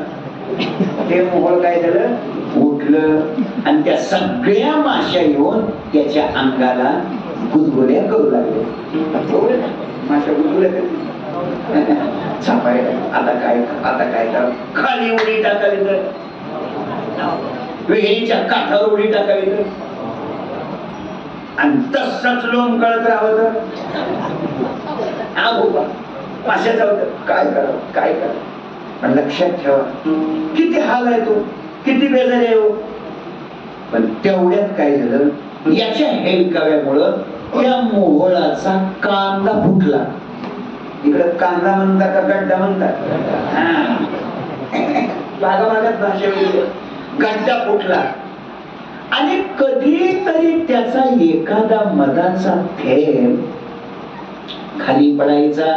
ते मोहोळ काय झालं? उठलं आणि त्या सगळ्या माश्या येऊन त्याच्या अंगाला गुदगुल्या करू लागले. माश्या गुदगुल्या आता काय करा? खाली उडी टाकावी तर, विहिरीच्या काठावर उडी टाकावी तर, आणि तसंच लोंबकळत राहावं तर, माश्याचं होतं. काय करावं? पण लक्षात ठेवा, किती हाल आहे तो, किती बेजारी आहे. पण तेवढ्यात काय झालं? याच्या हेलकाव्यामुळं त्या मोहोळाचा कांदा फुटला. इकडे कांदा म्हणता का गड्डा म्हणतात? भागाभागात भाषा वेगळी. गड्डा फुटला आणि कधीतरी त्याचा एखादा मधाचा थेंब खाली पडायचा.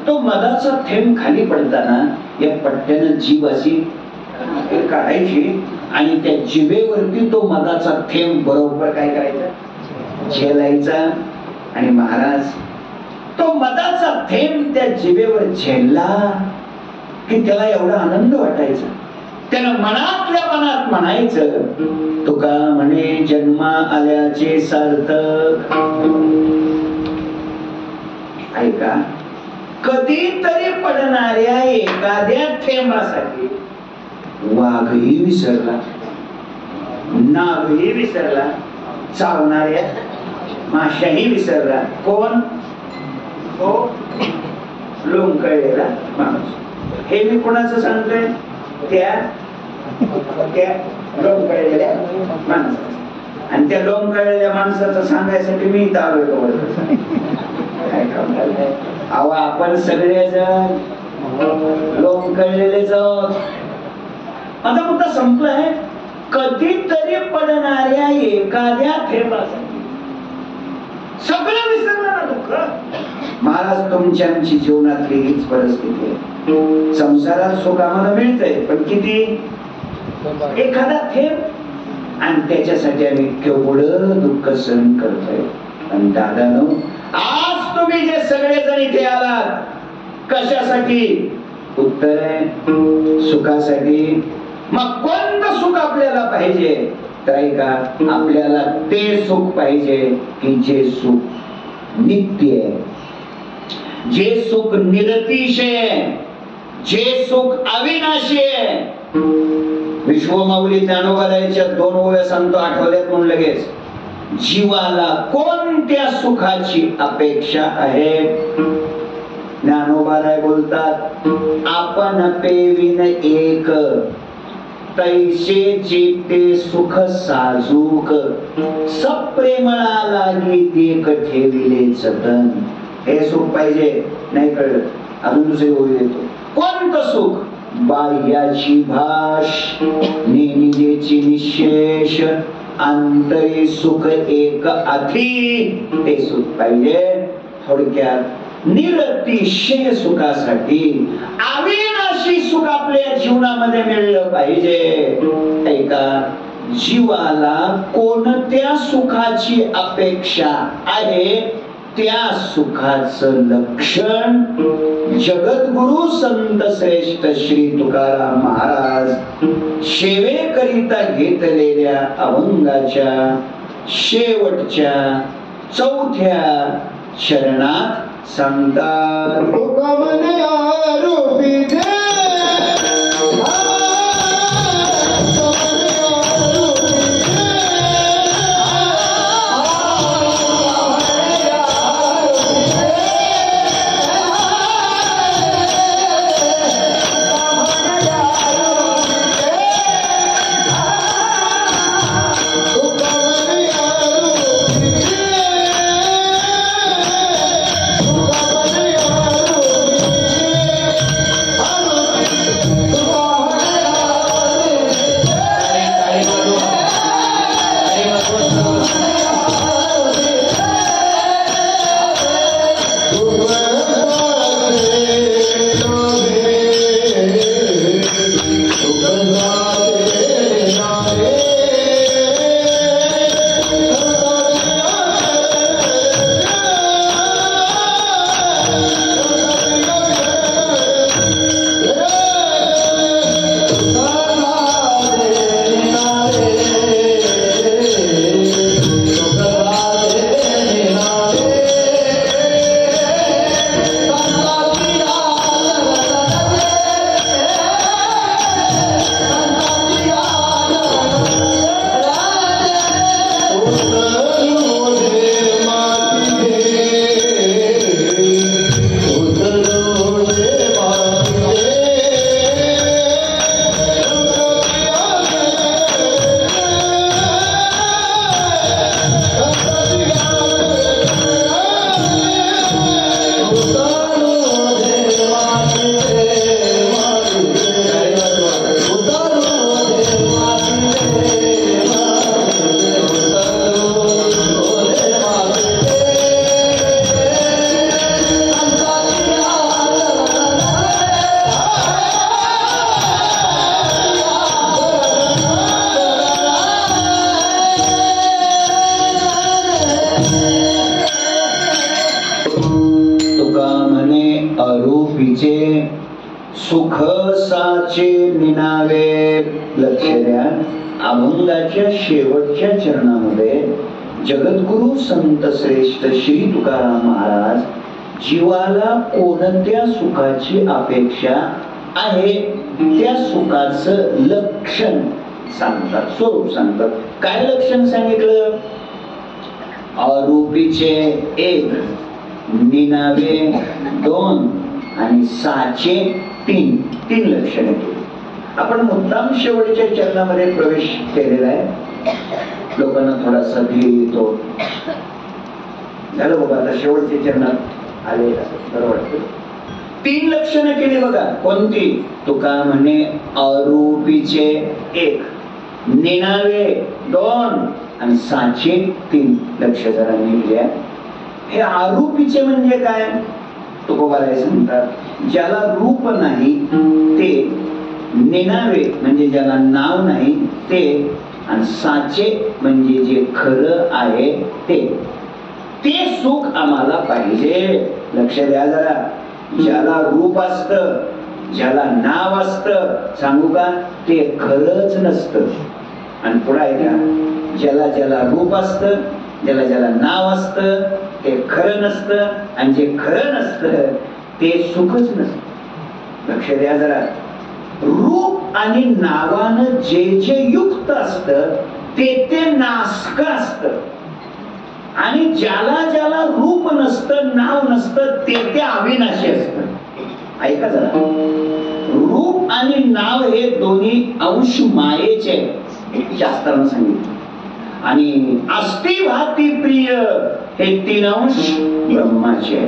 तो मधाचा थेंब खाली पडताना या पट्ट्यानं जीव अशी काढायची आणि त्या जिभेवरती तो मधाचा थेंब बरोबर काय करायचा, झेलायचा. आणि महाराज तो मधाचा थेंब त्या जिभेवर झेलला की त्याला एवढा आनंद वाटायचा. त्यानं मनातल्या मनात म्हणायचं, तुका म्हणे जन्मा आल्याचे सार्थक. ऐका, कधीतरी पडणाऱ्या एखाद्या थेंबासाठी वाघही विसरला, नागही विसरला, चावणाऱ्या माशाही विसरला. कोण? हो, लोंबकळलेला माणूस. हे मी कोणाचं सांगतोय? त्या लोंबकळलेल्या माणसाचं. आणि त्या लोंबकळलेल्या माणसाचं सांगायसाठी मी इथं आलोय. अहो, आपण सगळेजण लोंबकळलेलेच आहोत. माझा मुद्दा संपलाय. कधीतरी पडणाऱ्या एखाद्या थेंबासाठी सगळं विसरलं ना दुःख. महाराज, तुमच्या आमची जीवनातली हीच परिस्थिती आहे. संसारात सुख आम्हाला मिळतंय, पण किती? एखादा थेंब. आणि त्याच्यासाठी आम्ही केवढं दुःख सहन करतोय. आणि दादानो, आज तुम्ही जे सगळेजण इथे आलात, कशासाठी? उत्तर आहे सुखासाठी. मग कोणतं सुख आपल्याला पाहिजे? तर ऐका, आपल्याला ते सुख पाहिजे की जे सुख नित्य आहे, जे सुख निरतिशय आहे, जे सुख अविनाशी आहे. विश्वमाऊली ज्ञानोबाच्या 2 ओव्या सांगतो, आठवल्यात म्हणून लगेच. जीवाला कोणत्या सुखाची अपेक्षा आहे? ज्ञानोबाराय बोलतात, आपण पेविन एक तैसे जेते सुख साजूक, सप्रेमळा लागी देख ठेविले जतन. हे सुख पाहिजे. नाही कळलं, अजून दुसरी ओळी देतो. कोणतं सुख? बाह्याची भाष, निजेची निशेष, अंतरी सुख एक अथी. ते सुख पाहिजे. थोडक्यात निरतिशय सुखासाठी अविनाशी सुख आपल्या जीवनामध्ये मिळलं पाहिजे. ऐका, जीवाला कोणत्या सुखाची अपेक्षा आहे, त्या सुखाचं लक्षण जगद्गुरु संत श्रेष्ठ श्री तुकाराम महाराज सेवेकरिता घेतलेल्या अभंगाच्या शेवटच्या 4थ्या चरणात सांगतात. सुखाचे निनावे. लक्ष द्या, अभंगाच्या शेवटच्या चरणामध्ये जगद्गुरु संत श्रेष्ठ श्री तुकाराम महाराज जीवाला कोणत्या सुखाची अपेक्षा आहे त्या सुखाचं लक्षण सांगतात, स्वरूप सांगतात. काय लक्षण सांगितलं? अरूपीचे एक, निनावे दोन आणि साचे तीन. तीन लक्षणे केली. आपण मुद्दाम शेवटच्या चरणामध्ये प्रवेश केलेला आहे. लोकांना थोडासा धीर येतो. झालं बाबा, आता शेवटच्या चरणात आले असं बरं वाटतं. तीन लक्षणं केली बघा. कोणती? तुका म्हणे अरूपीचे एक, निनावे दोन आणि साचे तीन. लक्ष जरा निघल्या. हे आरूपीचे म्हणजे काय? तुकोबाराय सांगतात, ज्याला रूप नाही ते, निनावे म्हणजे ज्याला नाव नाही ते, आणि साचे म्हणजे जे खरं आहे ते. ते सुख आम्हाला पाहिजे. लक्ष द्या जरा. ज्याला रूप असतं, ज्याला नाव असतं, सांगू का, ते खरंच नसतं. आणि पुढे आहे का, ज्याला ज्याला रूप असतं, ज्याला ज्याला नाव असतं ते खरं नसतं, आणि जे खरं नसतं ते सुखच नसतं. लक्ष द्या जरा. रूप आणि नावानं जे जे युक्त असतं ते ते नासक असतं, आणि ज्याला ज्याला रूप नसतं, नाव नसतं ते ते अविनाशी असतं. ऐका जरा. रूप आणि नाव हे दोन्ही अंश मायेचे शास्त्रानं सांगितलं, आणि अस्ति भाती प्रिय हे तीन अंश ब्रह्माचे.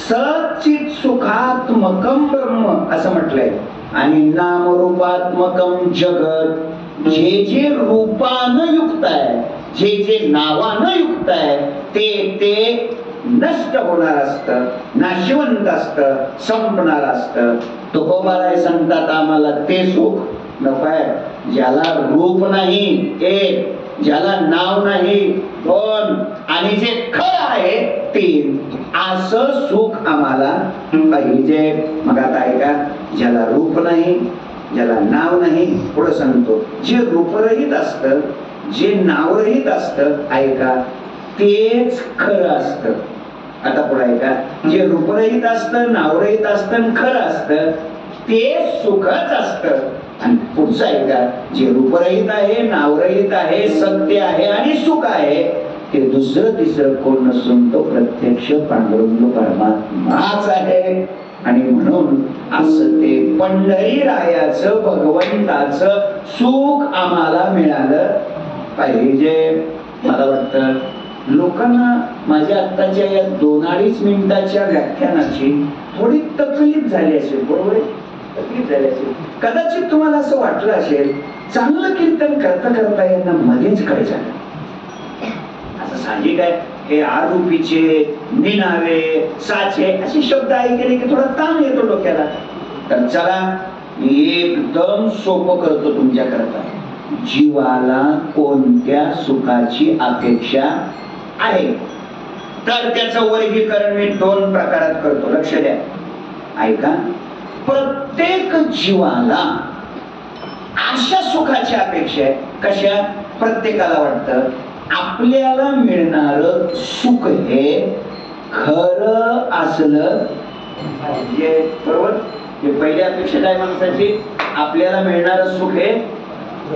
सचित सुखात्मकम ब्रह्म असं म्हटलंय, आणि नामरूपात्मकम जगत. जे जे रूपानं युक्त आहे, जे जे नावानं युक्त आहे ते ते नष्ट होणार असतं, नाशवंत असतं, संपणार असतं. तुकोबाराय सांगतात आम्हाला ते सुख नको आहे. ज्याला रूप नाही एक, ज्याला नाव नाही दोन, आणि जे खरं आहे तीन, असं सुख आम्हाला पाहिजे. मग आता ऐका, ज्याला रूप नाही, ज्याला नाव नाही, पुढे सांगतो, जे रूपरहित असतं, जे नावरहित असतं, ऐका, तेच खरं असतं. आता पुढे ऐका, जे रूपरहित असतं, नावरहित असतं, खरं असतं ते सुखच असतं. आणि पुढचं ऐका, जे रूपरहित आहे, नावरहित आहे, सत्य आहे आणि सुख आहे ते दुसरं तिसरं कोण नसून तो प्रत्यक्ष पांडुरंग परमात्माच आहे. आणि म्हणून असं ते पंढरीरायाचं, भगवंताचं सुख आम्हाला मिळालं पाहिजे. मला वाटतं लोकांना माझ्या आत्ताच्या या 2-2.5 मिनिटाच्या व्याख्यानाची थोडी तकलीफ झाली असेल. बरोबर आहे, तकलीफ झाली असेल. कदाचित तुम्हाला असं वाटलं असेल, चांगलं कीर्तन करता करता यांना मध्येच काय झालं. असं सांगित आहे, हे आरूपीचे, निनावे, साचे असे शब्द ऐकले की थोडा ताण येतो डोक्याला. तर चला एकदम सोपं करतो तुमच्या करता. जीवाला कोणत्या सुखाची अपेक्षा आहे, तर त्याचं वर्गीकरण मी 2 प्रकारात करतो. लक्ष द्या, ऐका. प्रत्येक जीवाला अशा सुखाची अपेक्षा आहे. कशा? प्रत्येकाला वाटतं आपल्याला मिळणार सुख हे खरं असलं पाहिजे. बरोबर? हे पहिली अपेक्षा काय माणसाची? आपल्याला मिळणार सुख हे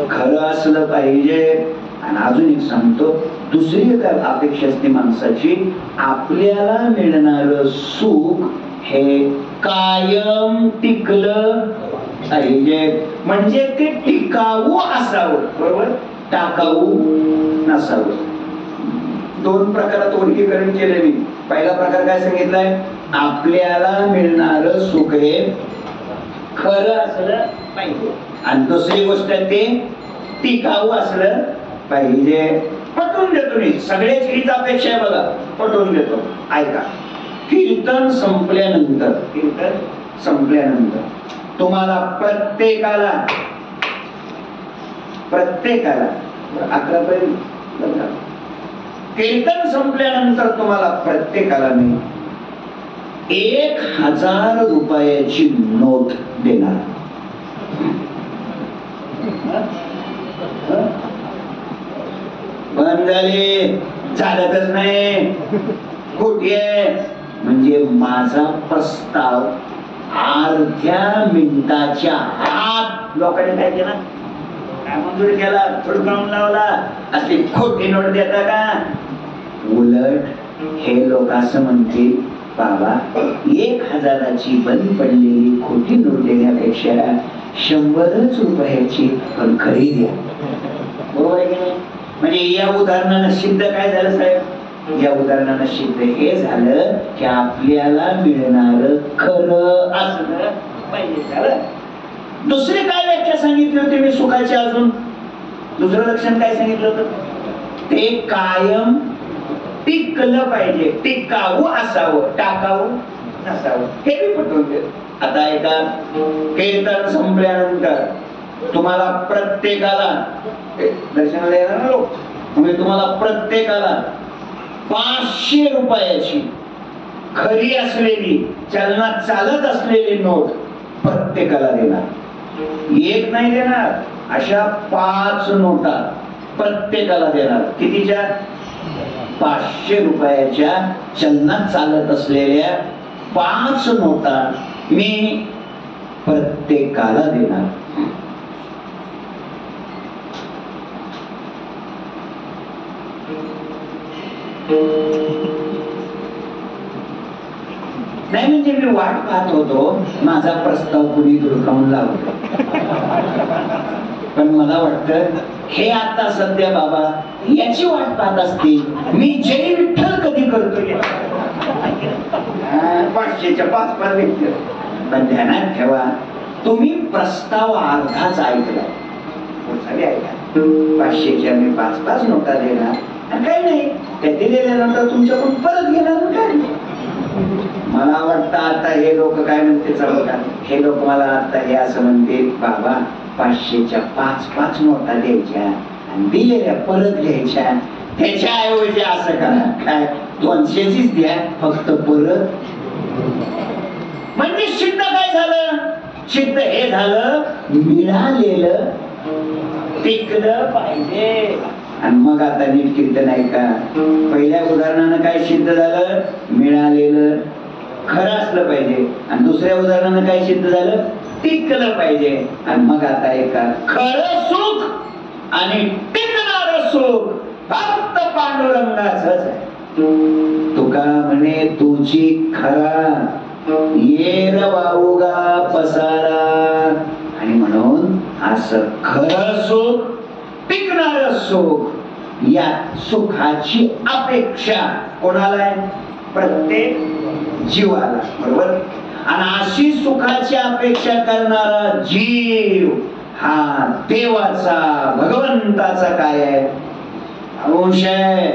खरं असलं पाहिजे. आणि अजून एक सांगतो, दुसरी काय अपेक्षा असते माणसाची? आपल्याला मिळणार सुख हे कायम टिकलं पाहिजे, म्हणजे ते टिकाऊ असावं. बरोबर? टाकाऊ नसावं. 2 प्रकारात वर्गीकरण केले मी. पहिला प्रकार काय सांगितलाय? आपल्याला मिळणार सुख हे खरं असलं पाहिजे, आणि दुसरी गोष्ट ते टिकाऊ असलं पाहिजे. पटवून देतो मी, सगळ्याच हीच अपेक्षा आहे बघा, पटवून देतो. ऐका, कीर्तन संपल्यानंतर तुम्हाला प्रत्येकाला 11 पर्यंत कीर्तन संपल्यानंतर तुम्हाला प्रत्येकाला मी 1000 रुपयाची नोट देणार. बंद झाली, चालतच नाही, खोटी आहे. म्हणजे माझा प्रस्ताव अर्ध्या मिनिटाच्या आत लोकांनी काय केला, काय मंजूर केला, थोडं लावला. असली खोटी नोट देता का? उलट हे लोक असं म्हणतील, बाबा 1000ची बंद पडलेली खोटी नोट देण्यापेक्षा 100च रुपयाची पण खरी द्या. बरोबर आहे की नाही? म्हणजे या उदाहरणानं सिद्ध काय झालं साहेब? या उदाहरणानं सिद्ध हे झालं की आपल्याला मिळणार खरं असलं पाहिजे. झालं. दुसरी काय व्याख्या सांगितली होती मी सुखाची? अजून दुसरं लक्षण काय सांगितलं होतं? ते कायम टिकलं पाहिजे, टिकावू असावं, टाकावू नसावं. हे मी पटवून देतो. आता एका कीर्तन संपल्यानंतर तुम्हाला प्रत्येकाला दर्शनाला येणार लोक, म्हणजे तुम्हाला प्रत्येकाला 500 रुपयाची खरी असलेली, चलनात चालत असलेली नोट प्रत्येकाला देणार. एक नाही देणार, अशा 5 नोटा प्रत्येकाला देणार. कितीच्या? 500 रुपयाच्या चलनात चालत असलेल्या 5 नोटा मी प्रत्येकाला देणार. नाही म्हणजे मी वाट पाहत होतो माझा प्रस्ताव कुणी धुडकावून लावतो. पण मला वाटतं हे आता सध्या बाबा याची वाट पाहत असतील, मी जय विठ्ठल कधी करतोय. 500च्या 5 व्यक्ती. पण ध्यानात ठेवा, तुम्ही प्रस्ताव अर्धाच ऐकला, 500च्या मी 5 नोटा देणार. काही नाही, त्या दिलेल्या नोटा तुमच्याकडून परत घेणार. काय मला वाटतं आता हे लोक काय म्हणते बघा, हे लोक मला आता हे असं म्हणते, बाबा 500च्या 5 नोटा द्यायच्या आणि दिलेल्या परत घ्यायच्या. त्याच्या ऐवजी असं करा, काय 200चीच द्या फक्त परत. म्हणजे सिद्ध काय झालं? सिद्ध हे झालं, मिळालेलं टिकलं पाहिजे. आणि मग आता नीट कीर्तन ऐका. पहिल्या उदाहरणानं काय सिद्ध झालं? मिळालेलं खरं असलं पाहिजे. आणि दुसऱ्या उदाहरणानं काय सिद्ध झालं? टिकलं पाहिजे. आणि मग आता ऐका, खरं सुख आणि टिकणारं सुख फक्त पांडुरंगाचंच आहे. तुका म्हणे तुझी खरा येर वाऊगा पसारा. आणि म्हणून असं खरं सुख, टिकणारं सुख, या सुखाची अपेक्षा कोणाला आहे? प्रत्येक जीवाला. बरोबर. आणि अशी सुखाची अपेक्षा करणारा जीव हा देवाचा, भगवंताचा काय आहे? अंश आहे.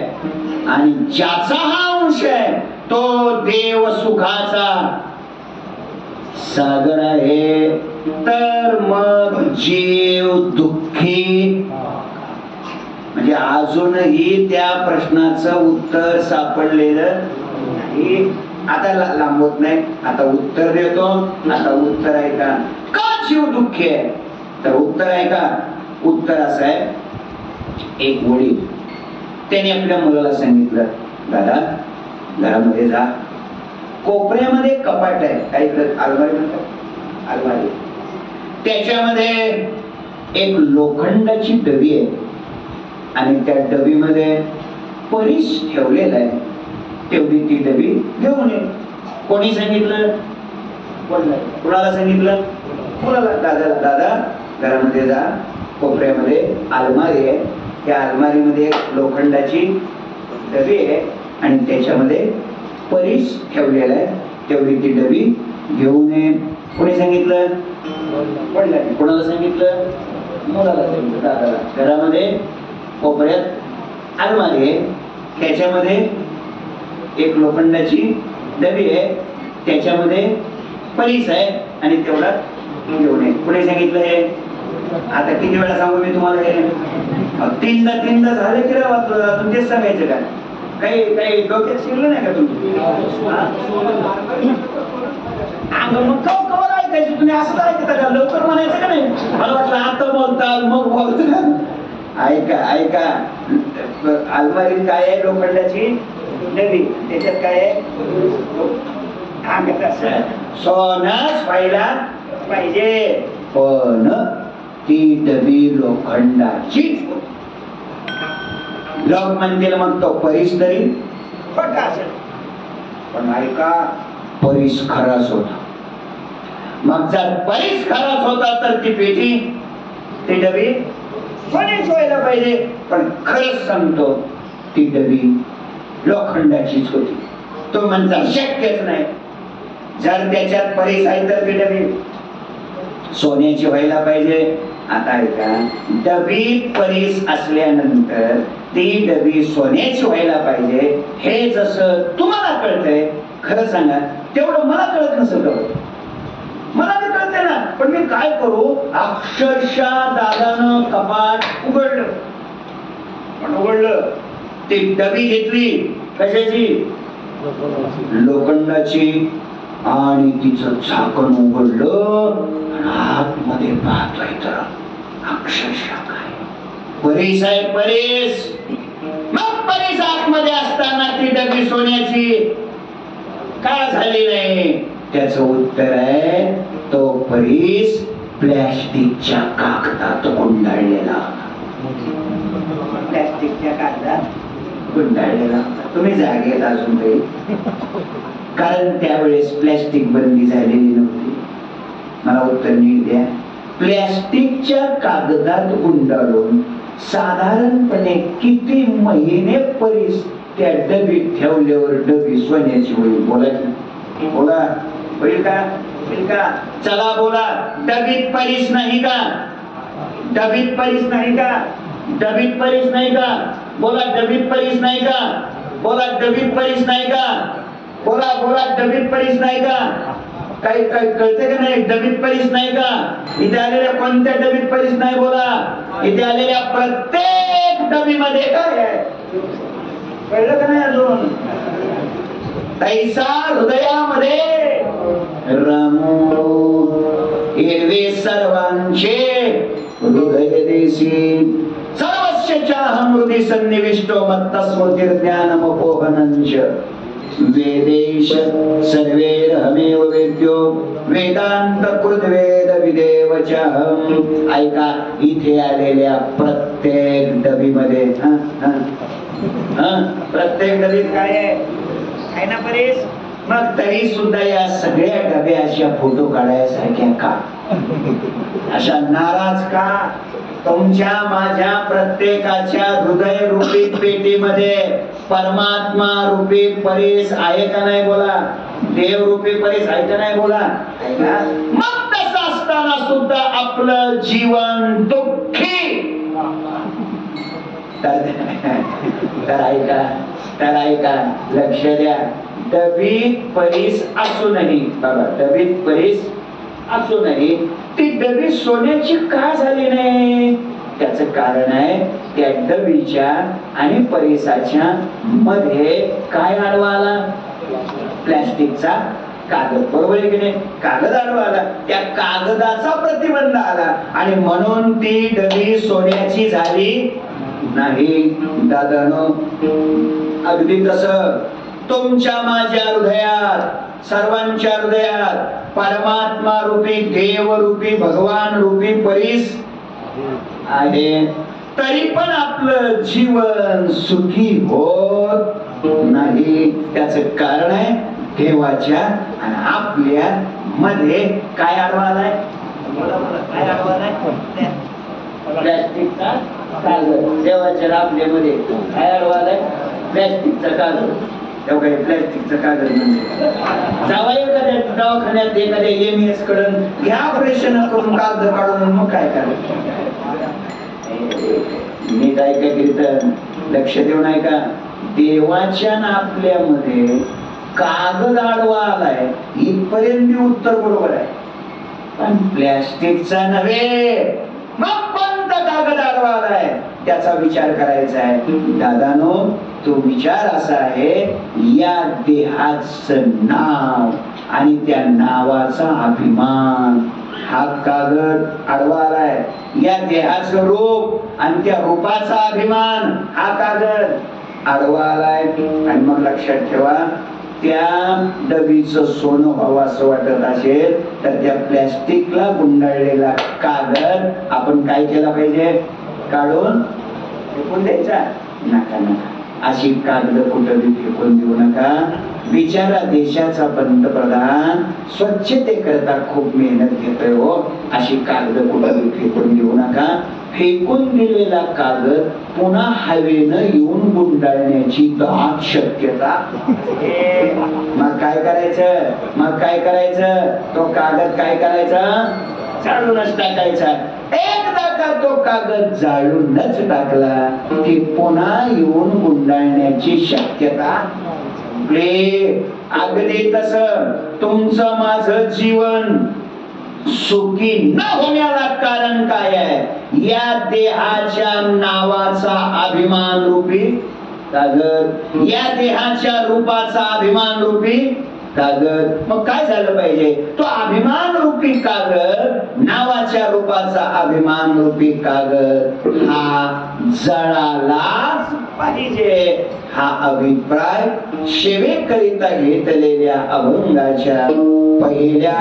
आणि ज्याचा हा अंश आहे तो देव सुखाचा सागर आहे. तर मग जीव दुःखी. म्हणजे अजूनही त्या प्रश्नाचं उत्तर सापडलेलं नाही. आता लांबवत नाही, आता उत्तर देतो. आता उत्तर ऐका, का जीव दुःखी आहे? तर उत्तर ऐका. उत्तर असं आहे, एक वडील त्याने आपल्या मुलाला सांगितलं, दादा घरामध्ये जा, कोपऱ्यामध्ये कपाट आहे, काही अलमारी म्हणतात, अलमारी, त्याच्यामध्ये एक लोखंडाची डबी आहे आणि त्या डबीमध्ये परीस ठेवलेला आहे. तेवढी ती डबी घेऊन ये. कोणी सांगितलं? कोणाला सांगितलं? मुलाला. दादाला. दादा घरामध्ये जा, कोपऱ्यामध्ये अलमारी आहे, त्या अलमारीमध्ये एक लोखंडाची डबी आहे आणि त्याच्यामध्ये परीस ठेवलेला आहे, तेवढी ती डबी घेऊन ये. कोणी सांगितलं? वडिलांनी. कोणाला सांगितलं? मुलाला सांगितलं, दादाला. घरामध्ये कोपऱ्यात अलमारी आहे, त्याच्यामध्ये एक लोखंडाची डबी आहे, त्याच्यामध्ये परीस आहे आणि तेवढा घेऊन ये. कोणी सांगितलं हे? आता किती वेळा सांगू मी तुम्हाला हे? तीनदा झाले की अजून तेच सांगायचं का? काही डोक्यात शिरलं नाही का तुमचं? मग कवर ऐकायची तुम्ही असं ऐकता का लवकर म्हणायचं का नाही मला वाटलं आता बोलताल मग बोलता ऐका ऐका अलमारीत काय आहे लोखंडाची डबी त्याच्यात काय आहे सोनच व्हायला पाहिजे पण ती डबी लोखंडाचीच लोक म्हणतील मग तो परीस तरी खोटा असेल पण ऐका परीस खराच होता मग जर परीस खराच होता तर ती पेटी ती डबी सोन्याची व्हायला पाहिजे पण खरंच सांगतो ती डबी लोखंडाचीच होती तो म्हणता शक्यच नाही जर त्याच्यात परीस आहे तर ती डबी सोन्याची व्हायला पाहिजे आता ऐका डबी परीस असल्यानंतर ती डबी सोन्याची व्हायला पाहिजे हे जसं तुम्हाला कळतंय खरं सांगा तेवढं मला कळत नसेल का मला ते कळतंय ना पण मी काय करू अक्षरशः दादानं कपाट उघडलं पण उघडलं ती डबी घेतली कशाची लोखंडाची आणि तिचं झाकण उघडलं आतमध्ये पाहतोय तर अक्षरशः काय परीस आहे परीस मग परीस आतमध्ये असताना ती डबी सोन्याची का झाली नाही त्याचं उत्तर आहे तो परीस प्लॅस्टिकच्या कागदात गुंडाळलेला प्लॅस्टिकच्या कागदात गुंडाळलेला तुम्ही जागेत अजून काही कारण त्यावेळेस प्लॅस्टिक बंदी झालेली नव्हती मला उत्तर नीट द्या प्लॅस्टिकच्या कागदात गुंडाळून साधारणपणे किती महिने परीस त्या डबीत ठेवल्यावर डबी सोन्याची होईल बोलायची बोला होईल का चला बोला डबीत परीस नाही का डबीत परीस नाही का डबीत परीस नाही का बोला डबीत परीस नाही का बोला डबीत परीस नाही का बोला बोला डबीत परीस नाही का काही काही कळते का नाही डबीत परीस नाही का इथे आलेल्या कोणत्या डबीत परीस नाही बोला इथे आलेल्या प्रत्येक डबीमध्ये काय आहे कळलं का नाही अजून तैसा हृदयामध्ये रामो एरवे सर्वांचे हृदय देशी सर्वस्य चाहं हृदि सन्निविष्टो मत्तस्मृतिर्ज्ञानमपोहनञ्च वेदेश सर्वैरहमेव वेद्यो वेदांत कृतवेद विदेव चाहं ऐका इथे आलेल्या प्रत्येक डबीमध्ये प्रत्येक डबीत काय आहे ना परेश मग तरी सुद्धा या सगळ्या डब्या अशा फोटो काढायसारख्या का अशा नाराज का तुमच्या माझ्या प्रत्येकाच्या हृदय रूपी पेटीमध्ये परमात्मा रूपी परेश आहे का नाही बोला देव रूपी परेश आहे का नाही बोला मग तसं असताना सुद्धा आपलं जीवन दुःखी तर ऐका लक्ष द्या डबीत परीस असूनही बाबा डबीत परीस असूनही ती डबी सोन्याची का झाली नाही त्याचं कारण आहे त्या डबीच्या आणि परीसाच्या मध्ये काय आडवा आला प्लॅस्टिकचा कागद बरोबर आहे की नाही कागद आडवा आला त्या कागदाचा प्रतिबंध आला आणि म्हणून ती डबी सोन्याची झाली नाही दादानो अगदी तसं तुमच्या माझ्या हृदयात सर्वांच्या हृदयात परमात्मा रूपी देव रूपी भगवान रूपी परीस आहे तरी पण आपलं जीवन सुखी होत नाही त्याचं कारण आहे देवाच्या आणि आपल्या मध्ये काय आडवा आलाय काय आडवा आलाय प्लॅस्टिकचा कागद देवाच्या आपल्यामध्ये काय आडवा आलाय प्लॅस्टिकचा कागद तेव्हा प्लॅस्टिकचा कागद म्हणजे जावा एखाद्या दवाखान्यात एखाद्या एमएस कडून घ्या ऑपरेशन करून कागद काढून मग काय करायचं मी काय काय कीर्तन लक्ष देऊन ऐका देवाच्या आपल्यामध्ये कागद आडवा आलाय इथपर्यंत उत्तर बरोबर आहे पण प्लॅस्टिकचा नव्हे मग कोणता कागद आडवा आलाय त्याचा विचार करायचा आहे दादानो तो विचार असा आहे, या देहाचं नाव आणि त्या नावाचा अभिमान. हा कागद आडवा आलाय, या देहाचं रूप आणि त्या रूपाचा अभिमान हा कागद आडवा आलाय. आणि मग लक्षात ठेवा, त्या डबीचं सोनं व्हावं असं वाटत असेल तर त्या प्लॅस्टिकला गुंडाळलेला कागद आपण काय केला पाहिजे, काढून फेकून द्यायचा. नका नका, अशी कागद कुठं फेकून देऊ नका. बिचारा देशाचा पंतप्रधान स्वच्छतेकरता खूप मेहनत घेतोय हो, अशी कागद कुठं फेकून देऊ नका. फेकून दिलेला कागद पुन्हा हवेनं येऊन गुंडाळण्याची दाट शक्यता. मग काय करायचं, मग काय करायचं, तो कागद काय करायचा, जाळूनच टाकायचा. एकदा का तो कागद जाळूनच टाकला की पुन्हा येऊन गुंडाळण्याची शक्यता. अगदी तसं तुमचं माझं जीवन सुखी न होण्याला कारण काय आहे, या देहाच्या नावाचा अभिमान रूपी कागद, या देहाच्या रूपाचा अभिमान रूपी कागद. मग काय झालं पाहिजे, तो अभिमान रूपी कागद, नावाच्या रूपाचा अभिमान रूपी कागद हा जळालाच पाहिजे. हा अभिप्राय सेवेकरिता घेतलेल्या अभंगाच्या पहिल्या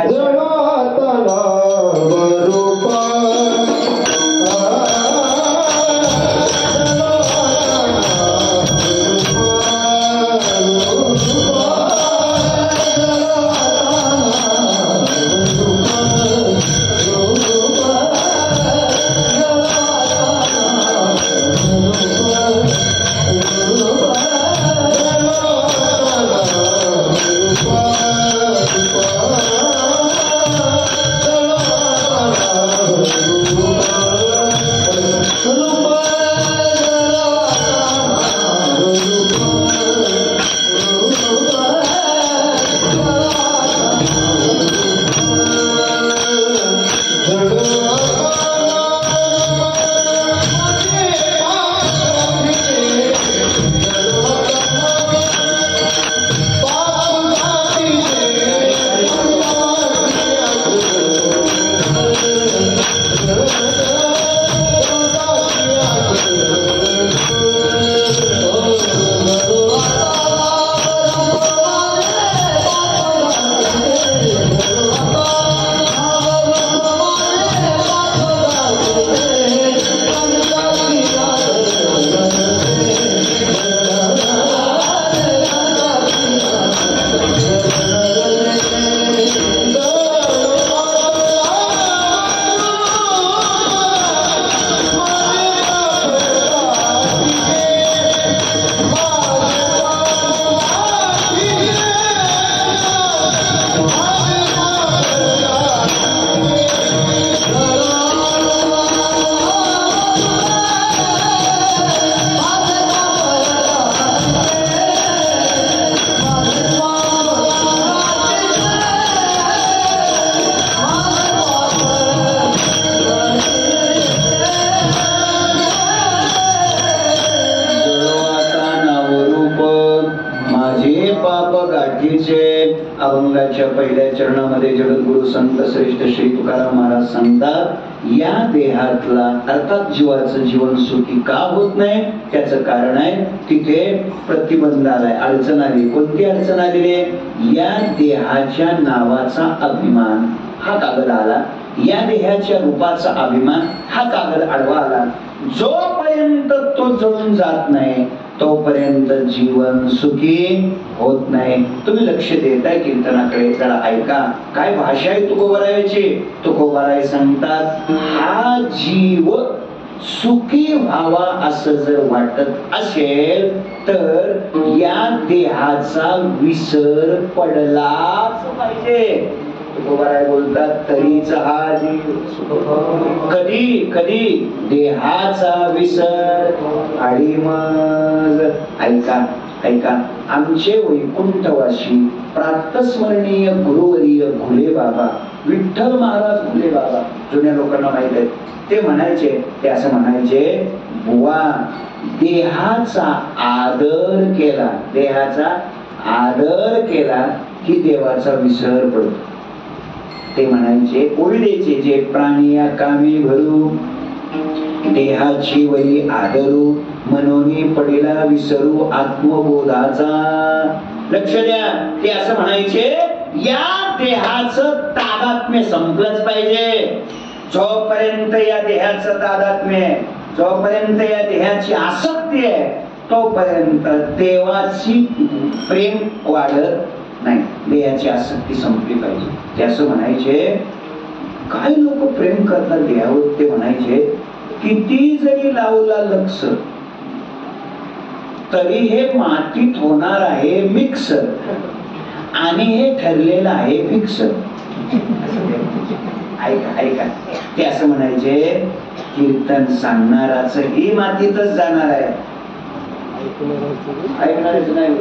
अभंगाच्या पहिल्या चरणामध्ये जगद्गुरु संत श्रेष्ठ श्री तुकाराम महाराज सांगतात, या देहातला अर्थात जीवाचं जीवन सुखी का होत नाही, त्याचं कारण आहे तिथे प्रतिबंध आलाय, अडचण आली. कोणती अडचण आलेली आहे, या देहाच्या नावाचा अभिमान हा कागद आला, या देहाच्या रूपाचा अभिमान हा कागद आडवा आला. जोपर्यंत तो जळून जात नाही तोपर्यंत जीवन सुखी होत नाही. तुम्ही लक्ष देताय कीर्तनाकडे, जरा ऐका काय भाषा आहे तुकोबारायाची. तुकोबाराय सांगतात, हा जीव सुखी व्हावा असं जर वाटत असेल तर या देहाचा विसर पडलाच पाहिजे. तुकोबाराय बोलतात, तरीच हा जीव कधी कधी देहाचा विसर आणि मग ऐका ऐका, आमचे वैकुंठवासी प्रातस्मरणीय गुरुवर्य घुले बाबा, विठ्ठल महाराज घुले बाबा, जुन्या लोकांना माहित आहे, ते म्हणायचे, ते असं म्हणायचे, बुवा देहाचा आदर केला, देहाचा आदर केला की देवाचा विसर पडतो. ते म्हणायचे, ओविडेचे जे प्राणी या कामी भरू, देहाची वरी आदरू, मनोनी पडेला विसरू आत्मबोधाचा. लक्ष द्या, ते असं म्हणायचे, या देहाचं तादात्म्य संपलंच पाहिजे. जोपर्यंत या देहाचं तादात्म्य, जोपर्यंत या देहाची आसक्ती आहे, तोपर्यंत देवाची प्रेम वाढत नाही. देहाची आसक्ती संपली पाहिजे. ते असं म्हणायचे, काही लोक प्रेम करतात देहावर. ते म्हणायचे, किती जरी लावला लक्ष तरी हे मातीत होणार आहे मिक्स, आणि हे ठरलेलं आहे फिक्स. ऐका ऐका, ते असं म्हणायचे, कीर्तन सांगणाराच ही मातीतच जाणार आहे, ऐकणारच नाही.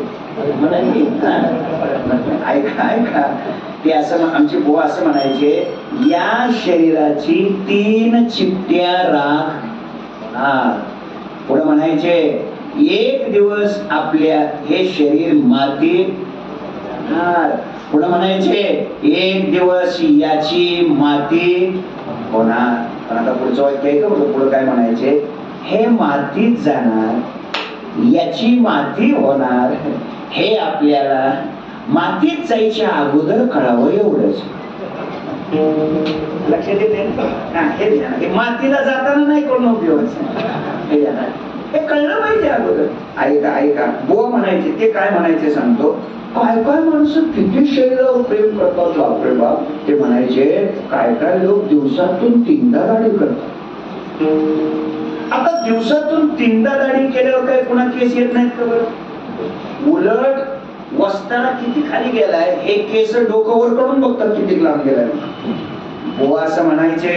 ऐका ऐका, ते असं आमचे बुवा असं म्हणायचे, या शरीराची 3 चिमट्या राख होणार. पुढे म्हणायचे, एक दिवस आपल्या हे शरीर मातीत होणार. पुढे म्हणायचे, एक दिवस याची माती होणार. पण आता पुढचं वाक्य आहे का, पुढे काय म्हणायचे, हे मातीत जाणार, याची माती होणार, हे आपल्याला मातीत जायच्या अगोदर कळावं एवढंच. लक्षात येते, हे मातीला जाताना नाही कोण उपयोग, हे कळलं पाहिजे अगोदर. ऐका ऐका, बुवा म्हणायचे, ते काय म्हणायचे सांगतो, काय काय माणसं किती शरीरावर प्रेम करतात, बापरे बाप. ते म्हणायचे, काय काय लोक दिवसातून 3दा दाढी करतात. आता दिवसातून 3दा दाढी केल्यावर काय पुन्हा केस येत नाहीत का बरं? उलट वस्ताना किती खाली गेलाय हे केस डोकं वर काढून बघतात किती लांब गेलाय. बुवा असं म्हणायचे,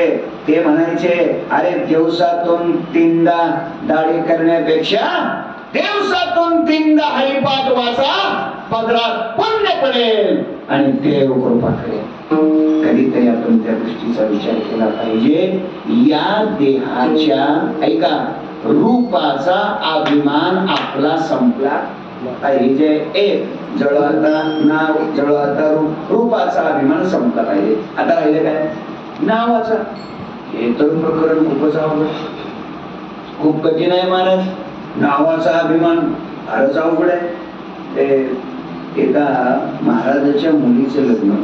ते म्हणायचे, अरे दिवसातून 3दा दाढी करण्यापेक्षा दिवसातून 3दा हरिपाठ वाचा, पदरात पुण्य पडेल आणि देव कृपा करेल. कधीतरी आपण त्या गोष्टीचा विचार केला पाहिजे. या देहाच्या, ऐका, रूपाचा अभिमान आपला संपला पाहिजे. एक जळता नाव, जळता रूप, रूपाचा अभिमान संपला पाहिजे. आता राहिले काय, नावाचा. हे तर प्रकरण खूपच अवघड, खूप कठीण आहे महाराज. नावाचा अभिमान फारच अवघड आहे. एका महाराजाच्या मुलीचं लग्न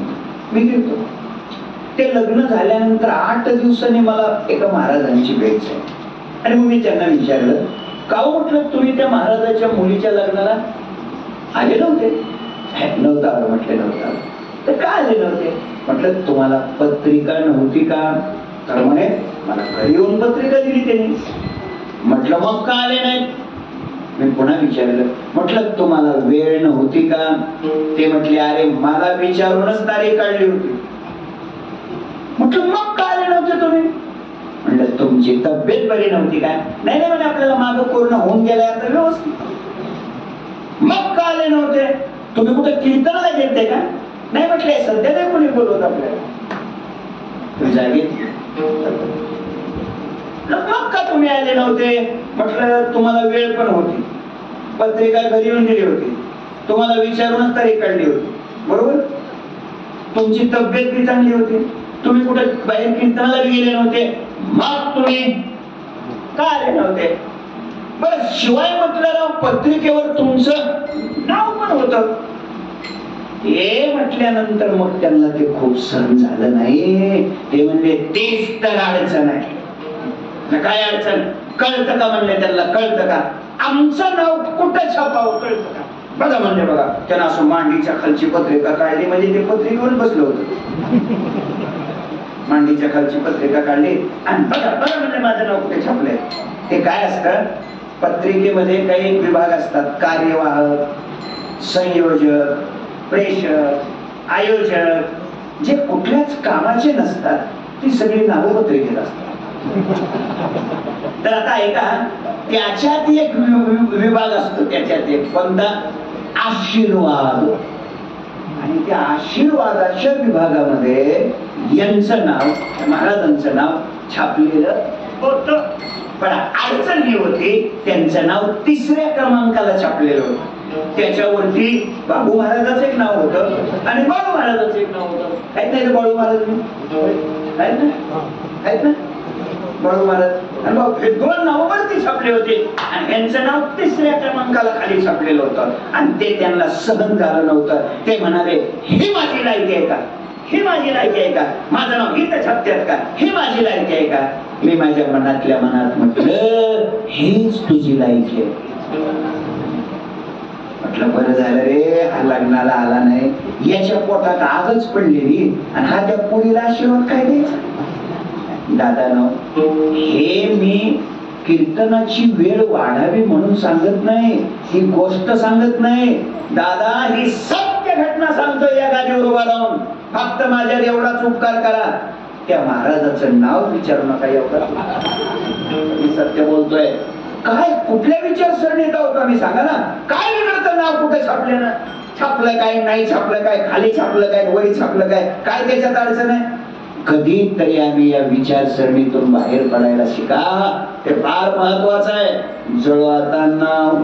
मी गेलो. ते लग्न झाल्यानंतर 8 दिवसांनी मला एका महाराजांची भेट झाली. आणि मग मी त्यांना विचारलं, का म्हटलं तुम्ही त्या महाराजाच्या मुलीच्या लग्नाला आले नव्हते? नव्हता म्हटले, नव्हता. तर का आले नव्हते? म्हटलं तुम्हाला पत्रिका नव्हती का? तर म्हणे मला घरी येऊन पत्रिका दिली त्यांनी. म्हटलं मग का आले नाहीत? मी पुन्हा विचारलं, म्हटलं तुम्हाला वेळ नव्हती का? ते म्हटले, अरे मला विचारूनच तारीख काढली होती. म्हटलं मग का आले नव्हते तुम्ही? म्हटलं तुमची तब्येत बरी नव्हती काय? नाही नाही म्हणे, आपल्याला मागं कोरोना होऊन गेलाय आता व्यवस्थित. मग का आले नव्हते? तुम्ही कुठे कीर्तनाला गेलते का? नाही म्हटले, सध्या नाही कोणी बोलवत आपल्याला. तुम्ही जागे, मग का तुम्ही आले नव्हते? म्हटलं तुम्हाला वेळ पण होती, पत्रिका घरी येऊन दिली होती, तुम्हाला विचारूनच तारीख काढली होती, बरोबर? तुमची तब्येत बी चांगली होती, तुम्ही कुठे बाहेर कीर्तनाला गेले नव्हते, मग तुम्ही का आले नव्हते? बरं, शिवाय म्हटलं पत्रिकेवर तुमचं नाव पण होतं. हे म्हटल्यानंतर मग त्यांना ते खूप सहन झालं नाही. ते म्हणले, तेच तर अडचण आहे. काय अडचण? कळतं का म्हणले त्यांना, कळतं का आमचं नाव कुठं छापावं, कळतं का? बघा म्हणले, बघा. त्यांना असं मांडीच्या खालची पत्रिका काढली, म्हणजे ते पत्रिकेवर बसलं होतं. मांडीच्या खालची पत्रिका काढली आणि बघा बघा म्हणजे माझं नाव कुठे छापलंय. ते काय असतं, पत्रिकेमध्ये काही विभाग असतात, कार्यवाहक, संयोजक, प्रेषक, आयोजक, जे कुठल्याच कामाचे नसतात, ती सगळी नावं पत्रिकेत असतात. तर आता ऐका, त्याच्यात एक विभाग असतो, त्याच्यात एक कोणता? आशीर्वाद. आणि त्या आशीर्वादाच्या विभागामध्ये यांचं नाव, महाराजांचं नाव छापलेलं होतं. पण अडचण ही होती, त्यांचं नाव 3ऱ्या क्रमांकाला छापलेलं होतं. त्याच्यावरती बाबू महाराजांचं एक नाव होतं आणि बाळू महाराजांचं एक नाव होतं. आहेत नाही बाळू महाराज? आहेत ना बाळू महाराज आणि बाबू, हे 2 नाव वरती छापले होते आणि यांचं नाव 3ऱ्या क्रमांकाला खाली छापलेलं होतं. आणि ते त्यांना सहन झालं नव्हतं. ते म्हणाले, ही माझी लायकी आहे का? ही माझी लायकी आहे का? माझं नाव इथं छापत्यात का? ही माझी लायकी आहे का? मी माझ्या मनातल्या मनात म्हटलं, हीच तुझी लायकी आहे. म्हटलं बरं झालं रे, हा लग्नाला आला नाही. याच्या पोटात आगच पडलेली आणि हा त्या पोरीला आशीर्वाद काय द्यायचा? दादा हे मी कीर्तनाची वेळ वाढावी म्हणून सांगत नाही, ही गोष्ट सांगत नाही दादा, ही सत्य घटना सांगतोय. या गादीवर उभा राहून फक्त माझ्यावर एवढाच उपकार करा, त्या महाराजाचं नाव विचारू नका. एवढं मी सत्य बोलतोय. काय कुठल्या विचारसरणीत आहोत आम्ही? सांगा ना, काय बिघडतं नाव कुठे छापले ना? छापलं काय, नाही छापलं काय, खाली छापलं काय, वरी छापलं काय, काय त्याच्यात अडचण आहे? कधीतरी आम्ही या विचारसरणीतून बाहेर पडायला शिका, ते फार महत्वाचं आहे. जळवाता नाव,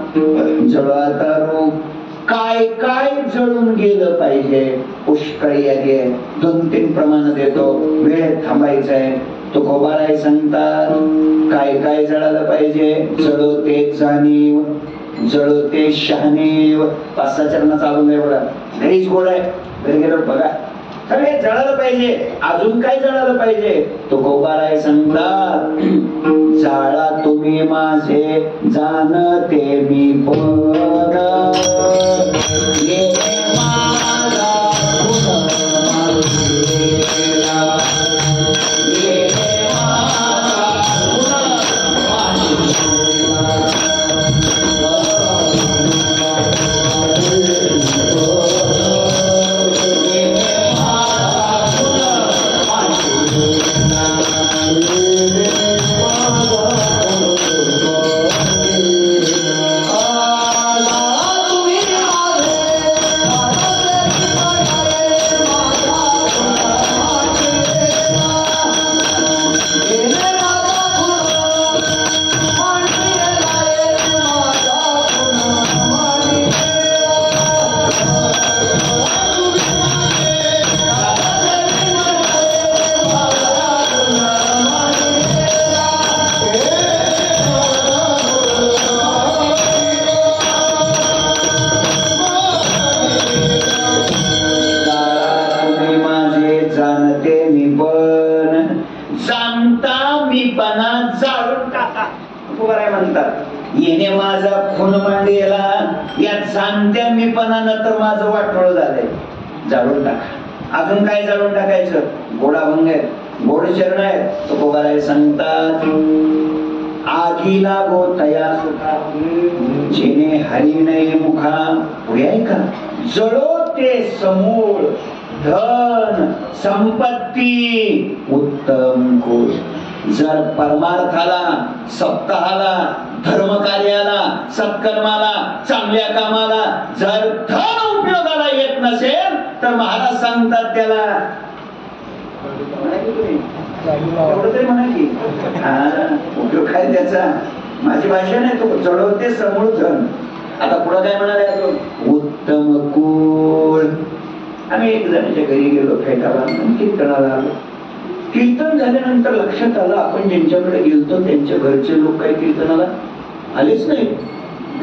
जळवाता रूप, काय काय जळून गेलं पाहिजे. पुष्कळी आहे, 2-3 प्रमाण देतो, वेळेत थांबायचंय. तुकोबाराय सांगतात, काय काय जळालं पाहिजे. जळो ते जाणीव, जळो ते शहाणीव. 5-6 चरण चालून आहे बघा, घरीच गोड आहे, घरी गेलो बघा. सगळे जळालं पाहिजे. अजून काय जळालं पाहिजे? तुकोबाराय सांगतात, जाळा तुम्ही माझे जाणते मी पण, येणे माझा खून मांडीला, या जाणत्या मीपणानं तर माझं वाटोळ झालंय. जाळून टाका. अजून काय जाळून टाकायचं? गोडाभंग आहे, गोड चरण आहे. तुकोबाराय सांगतात, आगीला गो तया सुखा, जेणे हरी नाही मुखा. पुढे ऐका, जळो ते समूळ, धन संपत्ती उत्तम कोश. जर परमार्थाला, सप्ताहाला, धर्म कार्याला, सत्कर्माला, चांगल्या कामाला जर धन उपयोगाला येत नसेल तर महाराज सांगतात त्याला एवढं तरी म्हणा की उपयोग काय त्याचा. माझी भाषा नाही, तो जळवते समूळ धन. आता पुढे काय म्हणाले? उत्तम कुळ. आम्ही एक जणांच्या घरी गेलो, फेटाला, कीर्तनाला आलो. कीर्तन झाल्यानंतर लक्षात आलं, आपण ज्यांच्याकडे गेलतो त्यांच्या घरचे लोक काही कीर्तनाला आलेच नाही.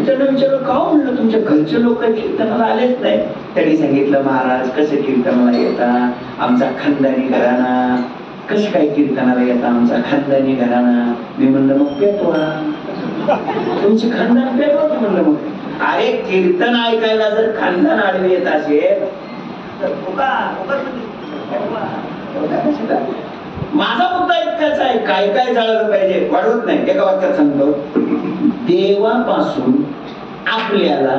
त्यांना विचारलं, का म्हणलं तुमच्या घरचे लोक काही कीर्तनाला आलेच नाही? त्यांनी सांगितलं, महाराज कसे कीर्तनाला येतात, आमचा खानदानी घराणा. कसे काय कीर्तनाला येतात? आमचा खानदानी घराणा. मी म्हणलं, मग पेटवा, तुमची खानदान पेटवा. म्हणलं, मग अरे कीर्तन ऐकायला जर खानदान आडवे येत असेल तर माझा मुद्दा इतकाच आहे, काय काय जाळलं पाहिजे, वाढवत नाही. एका वाक्यात सांगतो, देवापासून आपल्याला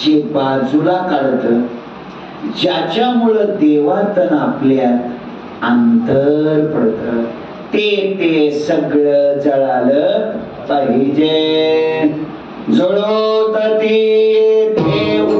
जे बाजूला काढत, ज्याच्यामुळं देवातन आपल्यात अंतर पडत, ते सगळं जळालं पाहिजे. जळोत ते देव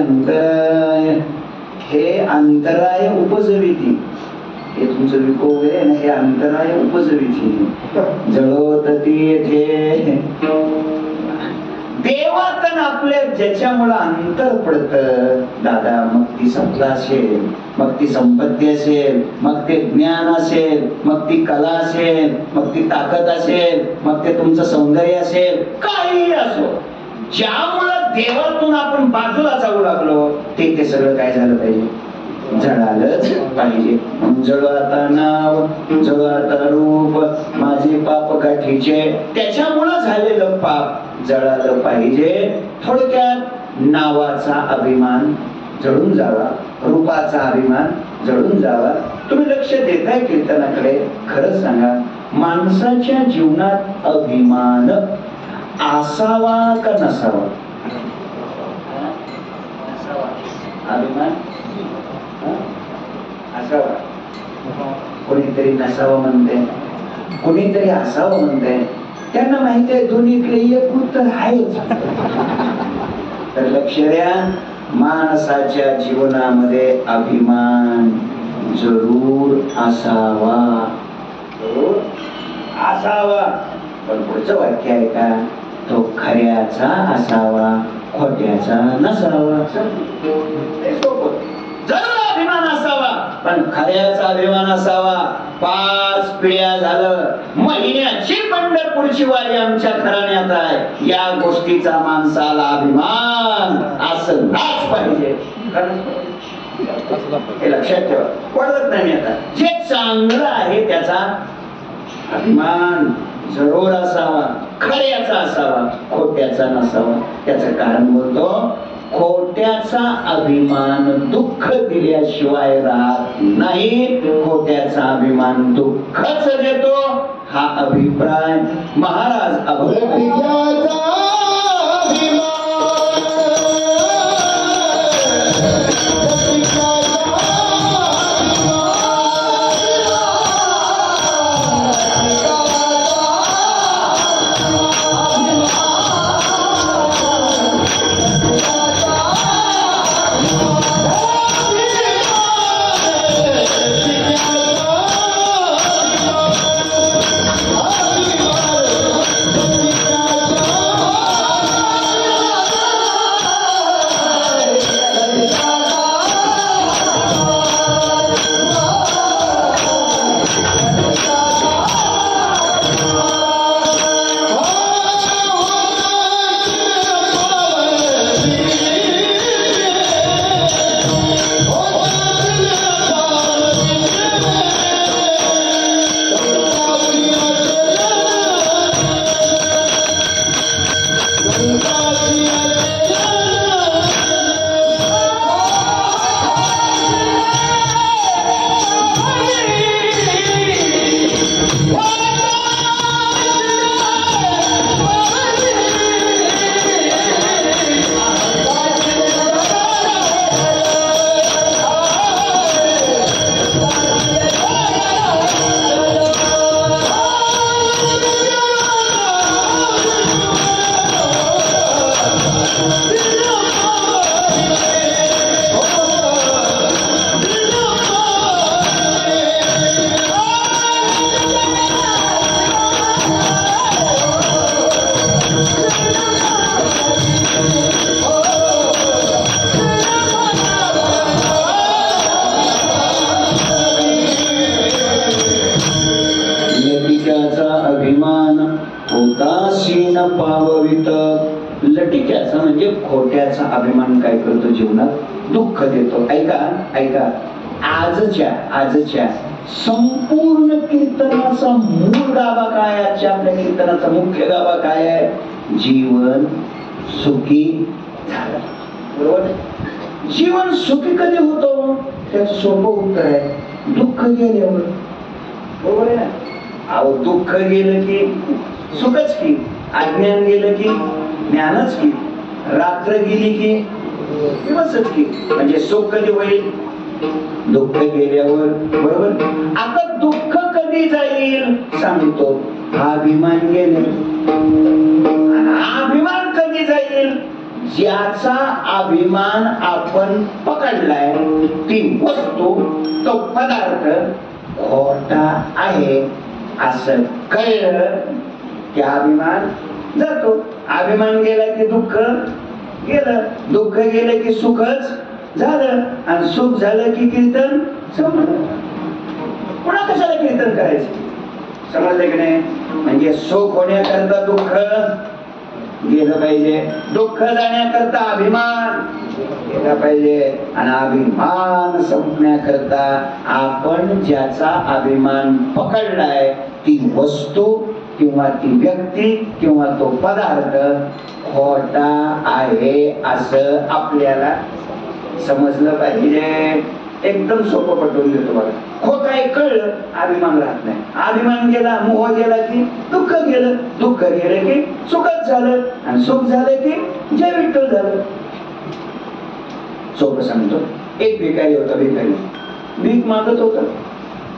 अंतराय, हे अंतराय उपजविती, हे तुमचं विको वगैरे ना, हे अंतराय उपजविती. जळवत येथे देवातन आपल्या ज्याच्यामुळं अंतर पडत दादा, मग ती सत्ता असेल, मग ती संपत्ती असेल, मग ते ज्ञान असेल, मग ती कला असेल, मग ती ताकद असेल, मग ते तुमचं सौंदर्य असेल, काही असो, ज्यामुळं देवातून आपण बाजूला जाऊ लागलो ते सगळं काय झालं पाहिजे, जळालंच पाहिजे. जळू आता नाव, जळू आता रूप, माझे पाप गाठीचे, त्याच्यामुळं झालेलं पाप जळालं पाहिजे. थोडक्यात नावाचा अभिमान जळून जावा, रूपाचा अभिमान जळून जावा. तुम्ही लक्ष देताय कीर्तनाकडे, खरं सांगा, माणसाच्या जीवनात अभिमान असावा का नसावा? अभिमान असावा. कोणीतरी नसावं म्हणते, कोणीतरी असावं म्हणते. त्यांना माहिती आहे दोन्हीतले एक उत्तर आहेच. तर लक्ष द्या, माणसाच्या जीवनामध्ये अभिमान जरूर असावा, जरूर असावा. पण पुढचं वाक्य आहे का, तो खऱ्याचा असावा, खोट्याचा नसावा. जरूर अभिमान असावा, पण खऱ्याचा अभिमान असावा. 5 पिढ्या झालं, महिन्याची पंढरपूरची वारी आमच्या घराण्यात आहे, या गोष्टीचा माणसाला अभिमान असलाच पाहिजे. हे लक्षात ठेवा, पडत नाही मी आता. जे चांगलं आहे त्याचा अभिमान जरूर असावा, खऱ्याचा असावा, खोट्याचा नसावा. त्याचं कारण बोलतो, खोट्याचा अभिमान दुःख दिल्याशिवाय राहत नाही, खोट्याचा अभिमान दुःखच देतो. हा अभिप्राय महाराज लटिक्याचा म्हणजे खोट्याचा अभिमान काय करतो, जीवनात दुःख देतो. ऐका ऐका, आजच्या संपूर्ण कीर्तनाचा मूळ गाभा काय, आजच्या आपल्या कीर्तनाचा मुख्य गाभा काय आहे? जीवन सुखी झालं. बरोबर? जीवन सुखी कधी होतो? त्याचं सोपं उत्तर आहे, दुःख गेल्यावर. बरोबर आहे ना? अहो, दुःख गेलं की सुखच की, अज्ञान गेलं की ज्ञानच की, रात्र गेली की दिवसच की. म्हणजे सुख कधी होईल? दुःख गेल्यावर. बरोबर? आता दुःख कधी जाईल सांगतो, अभिमान गेले. अभिमान कधी जाईल? ज्याचा अभिमान आपण पकडलाय ती वस्तू तो पदार्थ खोटा आहे असं कळलं की अभिमान जातो. अभिमान गेला की दुःख गेलं, दुःख गेलं की सुखच झालं, आणि सुख झालं की कीर्तन संपलं. पुन्हा कशाला कीर्तन करायचं? समजलं की नाही? म्हणजे सुख होण्याकरता दुःख गेलं पाहिजे, दुःख जाण्याकरता अभिमान गेला पाहिजे, आणि अभिमान संपण्याकरता आपण ज्याचा अभिमान पकडलाय ती वस्तू किंवा ती व्यक्ती किंवा तो पदार्थ खोटा आहे असं आपल्याला समजलं पाहिजे. एकदम सोपं पटवून देतो बघा. खोट आहे कळलं, अभिमान राहत नाही. अभिमान गेला, मोह गेला की दुःख गेलं, दुःख गेलं की सुखच झालं, आणि सुख झालं की जय विठ्ठल झालं. सोपं सांगतो. एक भिकारी होता. भिकारी भीक मागत होता.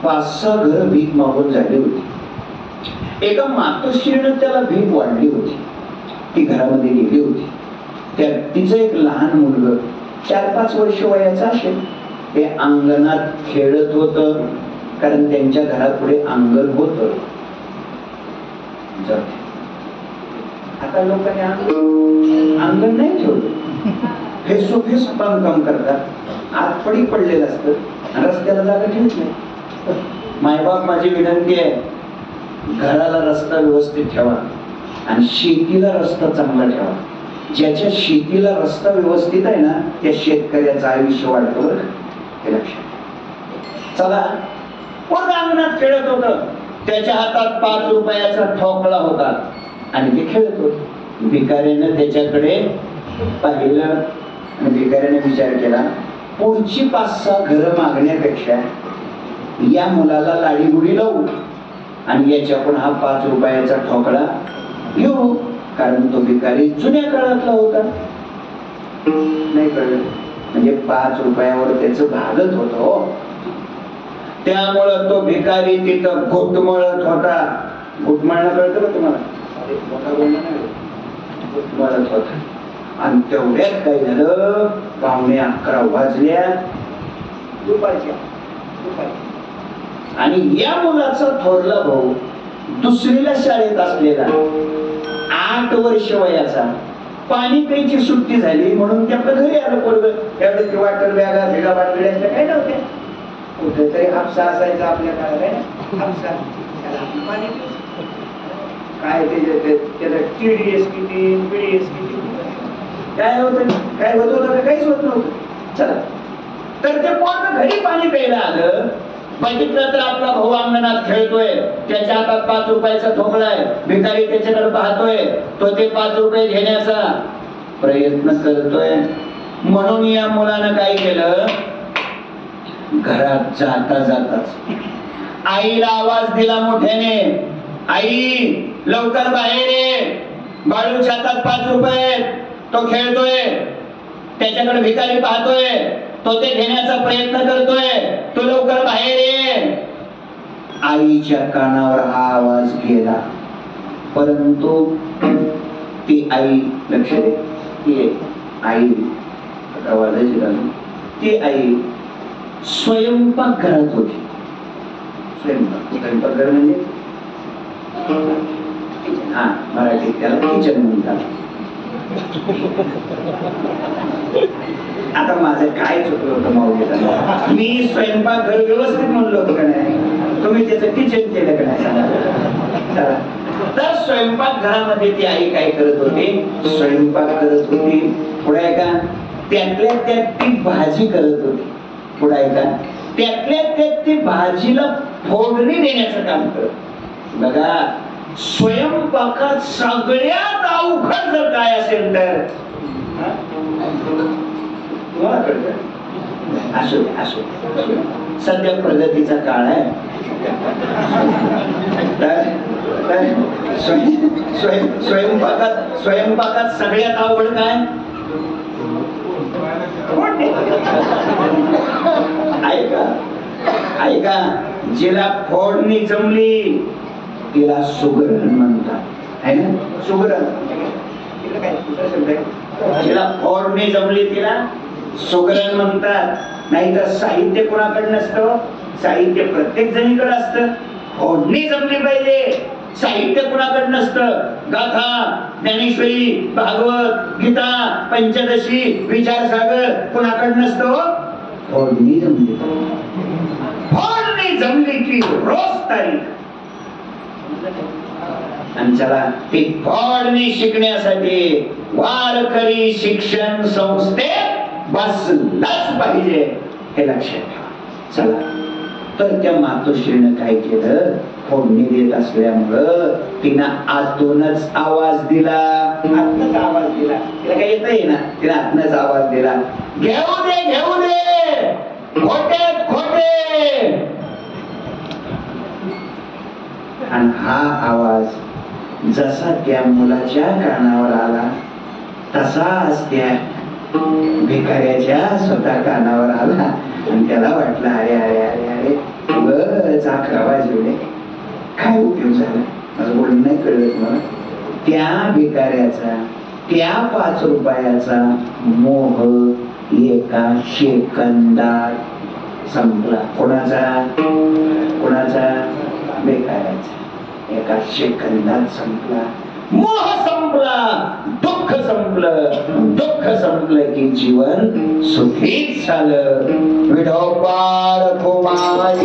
5-6 घर भीक मागून झाली होती. एका मातोश्रीनं त्याला भीक वाढली होती. ती घरामध्ये गेली होती. त्या तिचं एक लहान मुलग 4-5 वर्ष वयाचा असेल, ते अंगणात खेळत होत, कारण त्यांच्या घरापुढे अंगण होत. आता लोकांनी अंगण नाही ठेवलं, फेस टू फेस बांधकाम करतात. आत पडी पडलेलं असतं, रस्त्याला जागा ठेवत नाही. मायबाप माझी विनंती आहे, घराला रस्ता व्यवस्थित ठेवा आणि शेतीला रस्ता चांगला ठेवा. ज्याच्या शेतीला रस्ता व्यवस्थित आहे ना, त्या शेतकऱ्याचं आयुष्य वाढतं बरं. हे लक्षात. चला, कोण अंगणात खेळत होत, त्याच्या हातात 5 रुपयाचा ठोकळा होता आणि ते खेळत होत. भिकाऱ्यानं त्याच्याकडे पाहिलं आणि भिकाऱ्याने विचार केला, पुढची 5-6 घरं मागण्यापेक्षा या मुलाला लाडीगुडी लावू आणि याच्याकडून हा 5 रुपयाचा ठोकळा घेऊ, कारण तो भिकारी जुन्या काळातला होता. नाही कळलं म्हणजे 5 रुपयावर त्याचं भागत होत. त्यामुळं तो भिकारी तिथं घुटमळत होता. घुटमळणं कळतं का तुम्हाला? घुटमळत होता. आणि तेवढ्यात काय झालं, 11:15 वाजल्या दुपारच्या. आणि या मुलाचा थोरला भाऊ 2रीला शाळेत असलेला, 8 वर्ष वयाचा, पाणी प्यायची सुट्टी झाली म्हणून ते आपल्या घरी आलं. पोरगं त्यावेळेस ते वाटर बॅगा भेगा बाटल्या काय नव्हत्या, कुठेतरी हापसा असायचा आपल्या काळात आहे ना, हापसा. पाणी काय त्याला TDS किती, PDS किती, काय होतं, काय होत होतं, काहीच होत नव्हतं. चला, तर ते पोरगं घरी पाणी प्यायला आलं. बघितलं तर आपला भाऊ अंगणात खेळतोय, त्याच्या हातात 5 रुपयाचा ठोकळा आहे. भिकारी त्याच्याकडे पाहतोय, तो ते 5 रुपये घेण्याचा प्रयत्न करतोय. म्हणून या मुलानं काय केलं, घरात जाता जाताच आईला आवाज दिला मोठ्याने, आई लवकर बाहेर ये, बाळूच्या हातात 5 रुपये, तो खेळतोय, त्याच्याकडे भिकारी पाहतोय, तो ते घेण्याचा प्रयत्न करतोय, तू लवकर बाहेर ये. आईच्या कानावर हा आवाज गेला, परंतु ती आई, लक्ष दे, ती आई आवाजाची झाली, ती आई स्वयंपाक घरात होती. स्वयंपाकघर म्हणजे हा मराठीत त्याला किचन म्हणतात. आता माझं काय चुकलं होतं माऊलीला, मी स्वयंपाकघर व्यवस्थित म्हणलो होतो का नाही, तुम्ही त्याचं किचन केलं का नाही सांगा. तर स्वयंपाक घरामध्ये ती आई काय करत होती, स्वयंपाक करत होती. पुढे का त्यातल्या त्यात ती भाजी करत होती. पुढे का त्यातल्या त्यात ती भाजीला फोडणी देण्याचं काम करत. बघा, स्वयंपाकात सगळ्यात अवघड जर काय असेल तर असो असो, सध्या प्रगतीचा काळ आहे. स्वयंपाकात सगळ्यात अवघड काय, ऐका ऐका, जिला फोडणी जमली तिला सुगरण म्हणतात, है ना. सुगरण काय दुसरा शब्द आहे. तिला फोडणी जमली, तिला सुगरण म्हणतात. नाही तर साहित्य कोणाकडे नसतं, साहित्य प्रत्येक जणीकडे असतं. फोडणी जमली पाहिजे, साहित्य कुणाकडे नसतं. गाथा, ज्ञानेश्वरी, भागवत, गीता, पंचदशी, विचारसागर कुणाकडे नसतो. फोडणी जमली, फोडणी जमली की रोज तारीख. आणि चला ती फोडणी शिकण्यासाठी वारकरी शिक्षण संस्थेत बसलाच पाहिजे, हे लक्षात ठेवा. चला, तर त्या मातोश्रीनं काय केलं, फोडणी देत असल्यामुळं तिनं आतूनच आवाज दिला, आतनच आवाज दिला. तिला काय येत आहे ना, तिला आतनच आवाज दिला, घेऊ दे घेऊ दे, खोटे खोटे. आणि हा आवाज जसा त्या मुलाच्या कानावर आला तसाच त्या भिकाऱ्याच्या स्वतः कानावर आला. आणि त्याला वाटलं, अरे अरे अरे अरे बस 11 वाजले, काय उपयोग झाला, माझं बोलणं नाही कळलं तुम्हाला. त्या भिकाऱ्याचा, त्या 5 रुपयाचा मोह एका सेकंदात संपला. कोणाचा? कोणाचा? भिकाऱ्याचा. एका सेकंदात संपला. मोह संपला, दुःख संपलं, दुःख संपलं की जीवन सुखीच झालं. विठोबा रखुमाई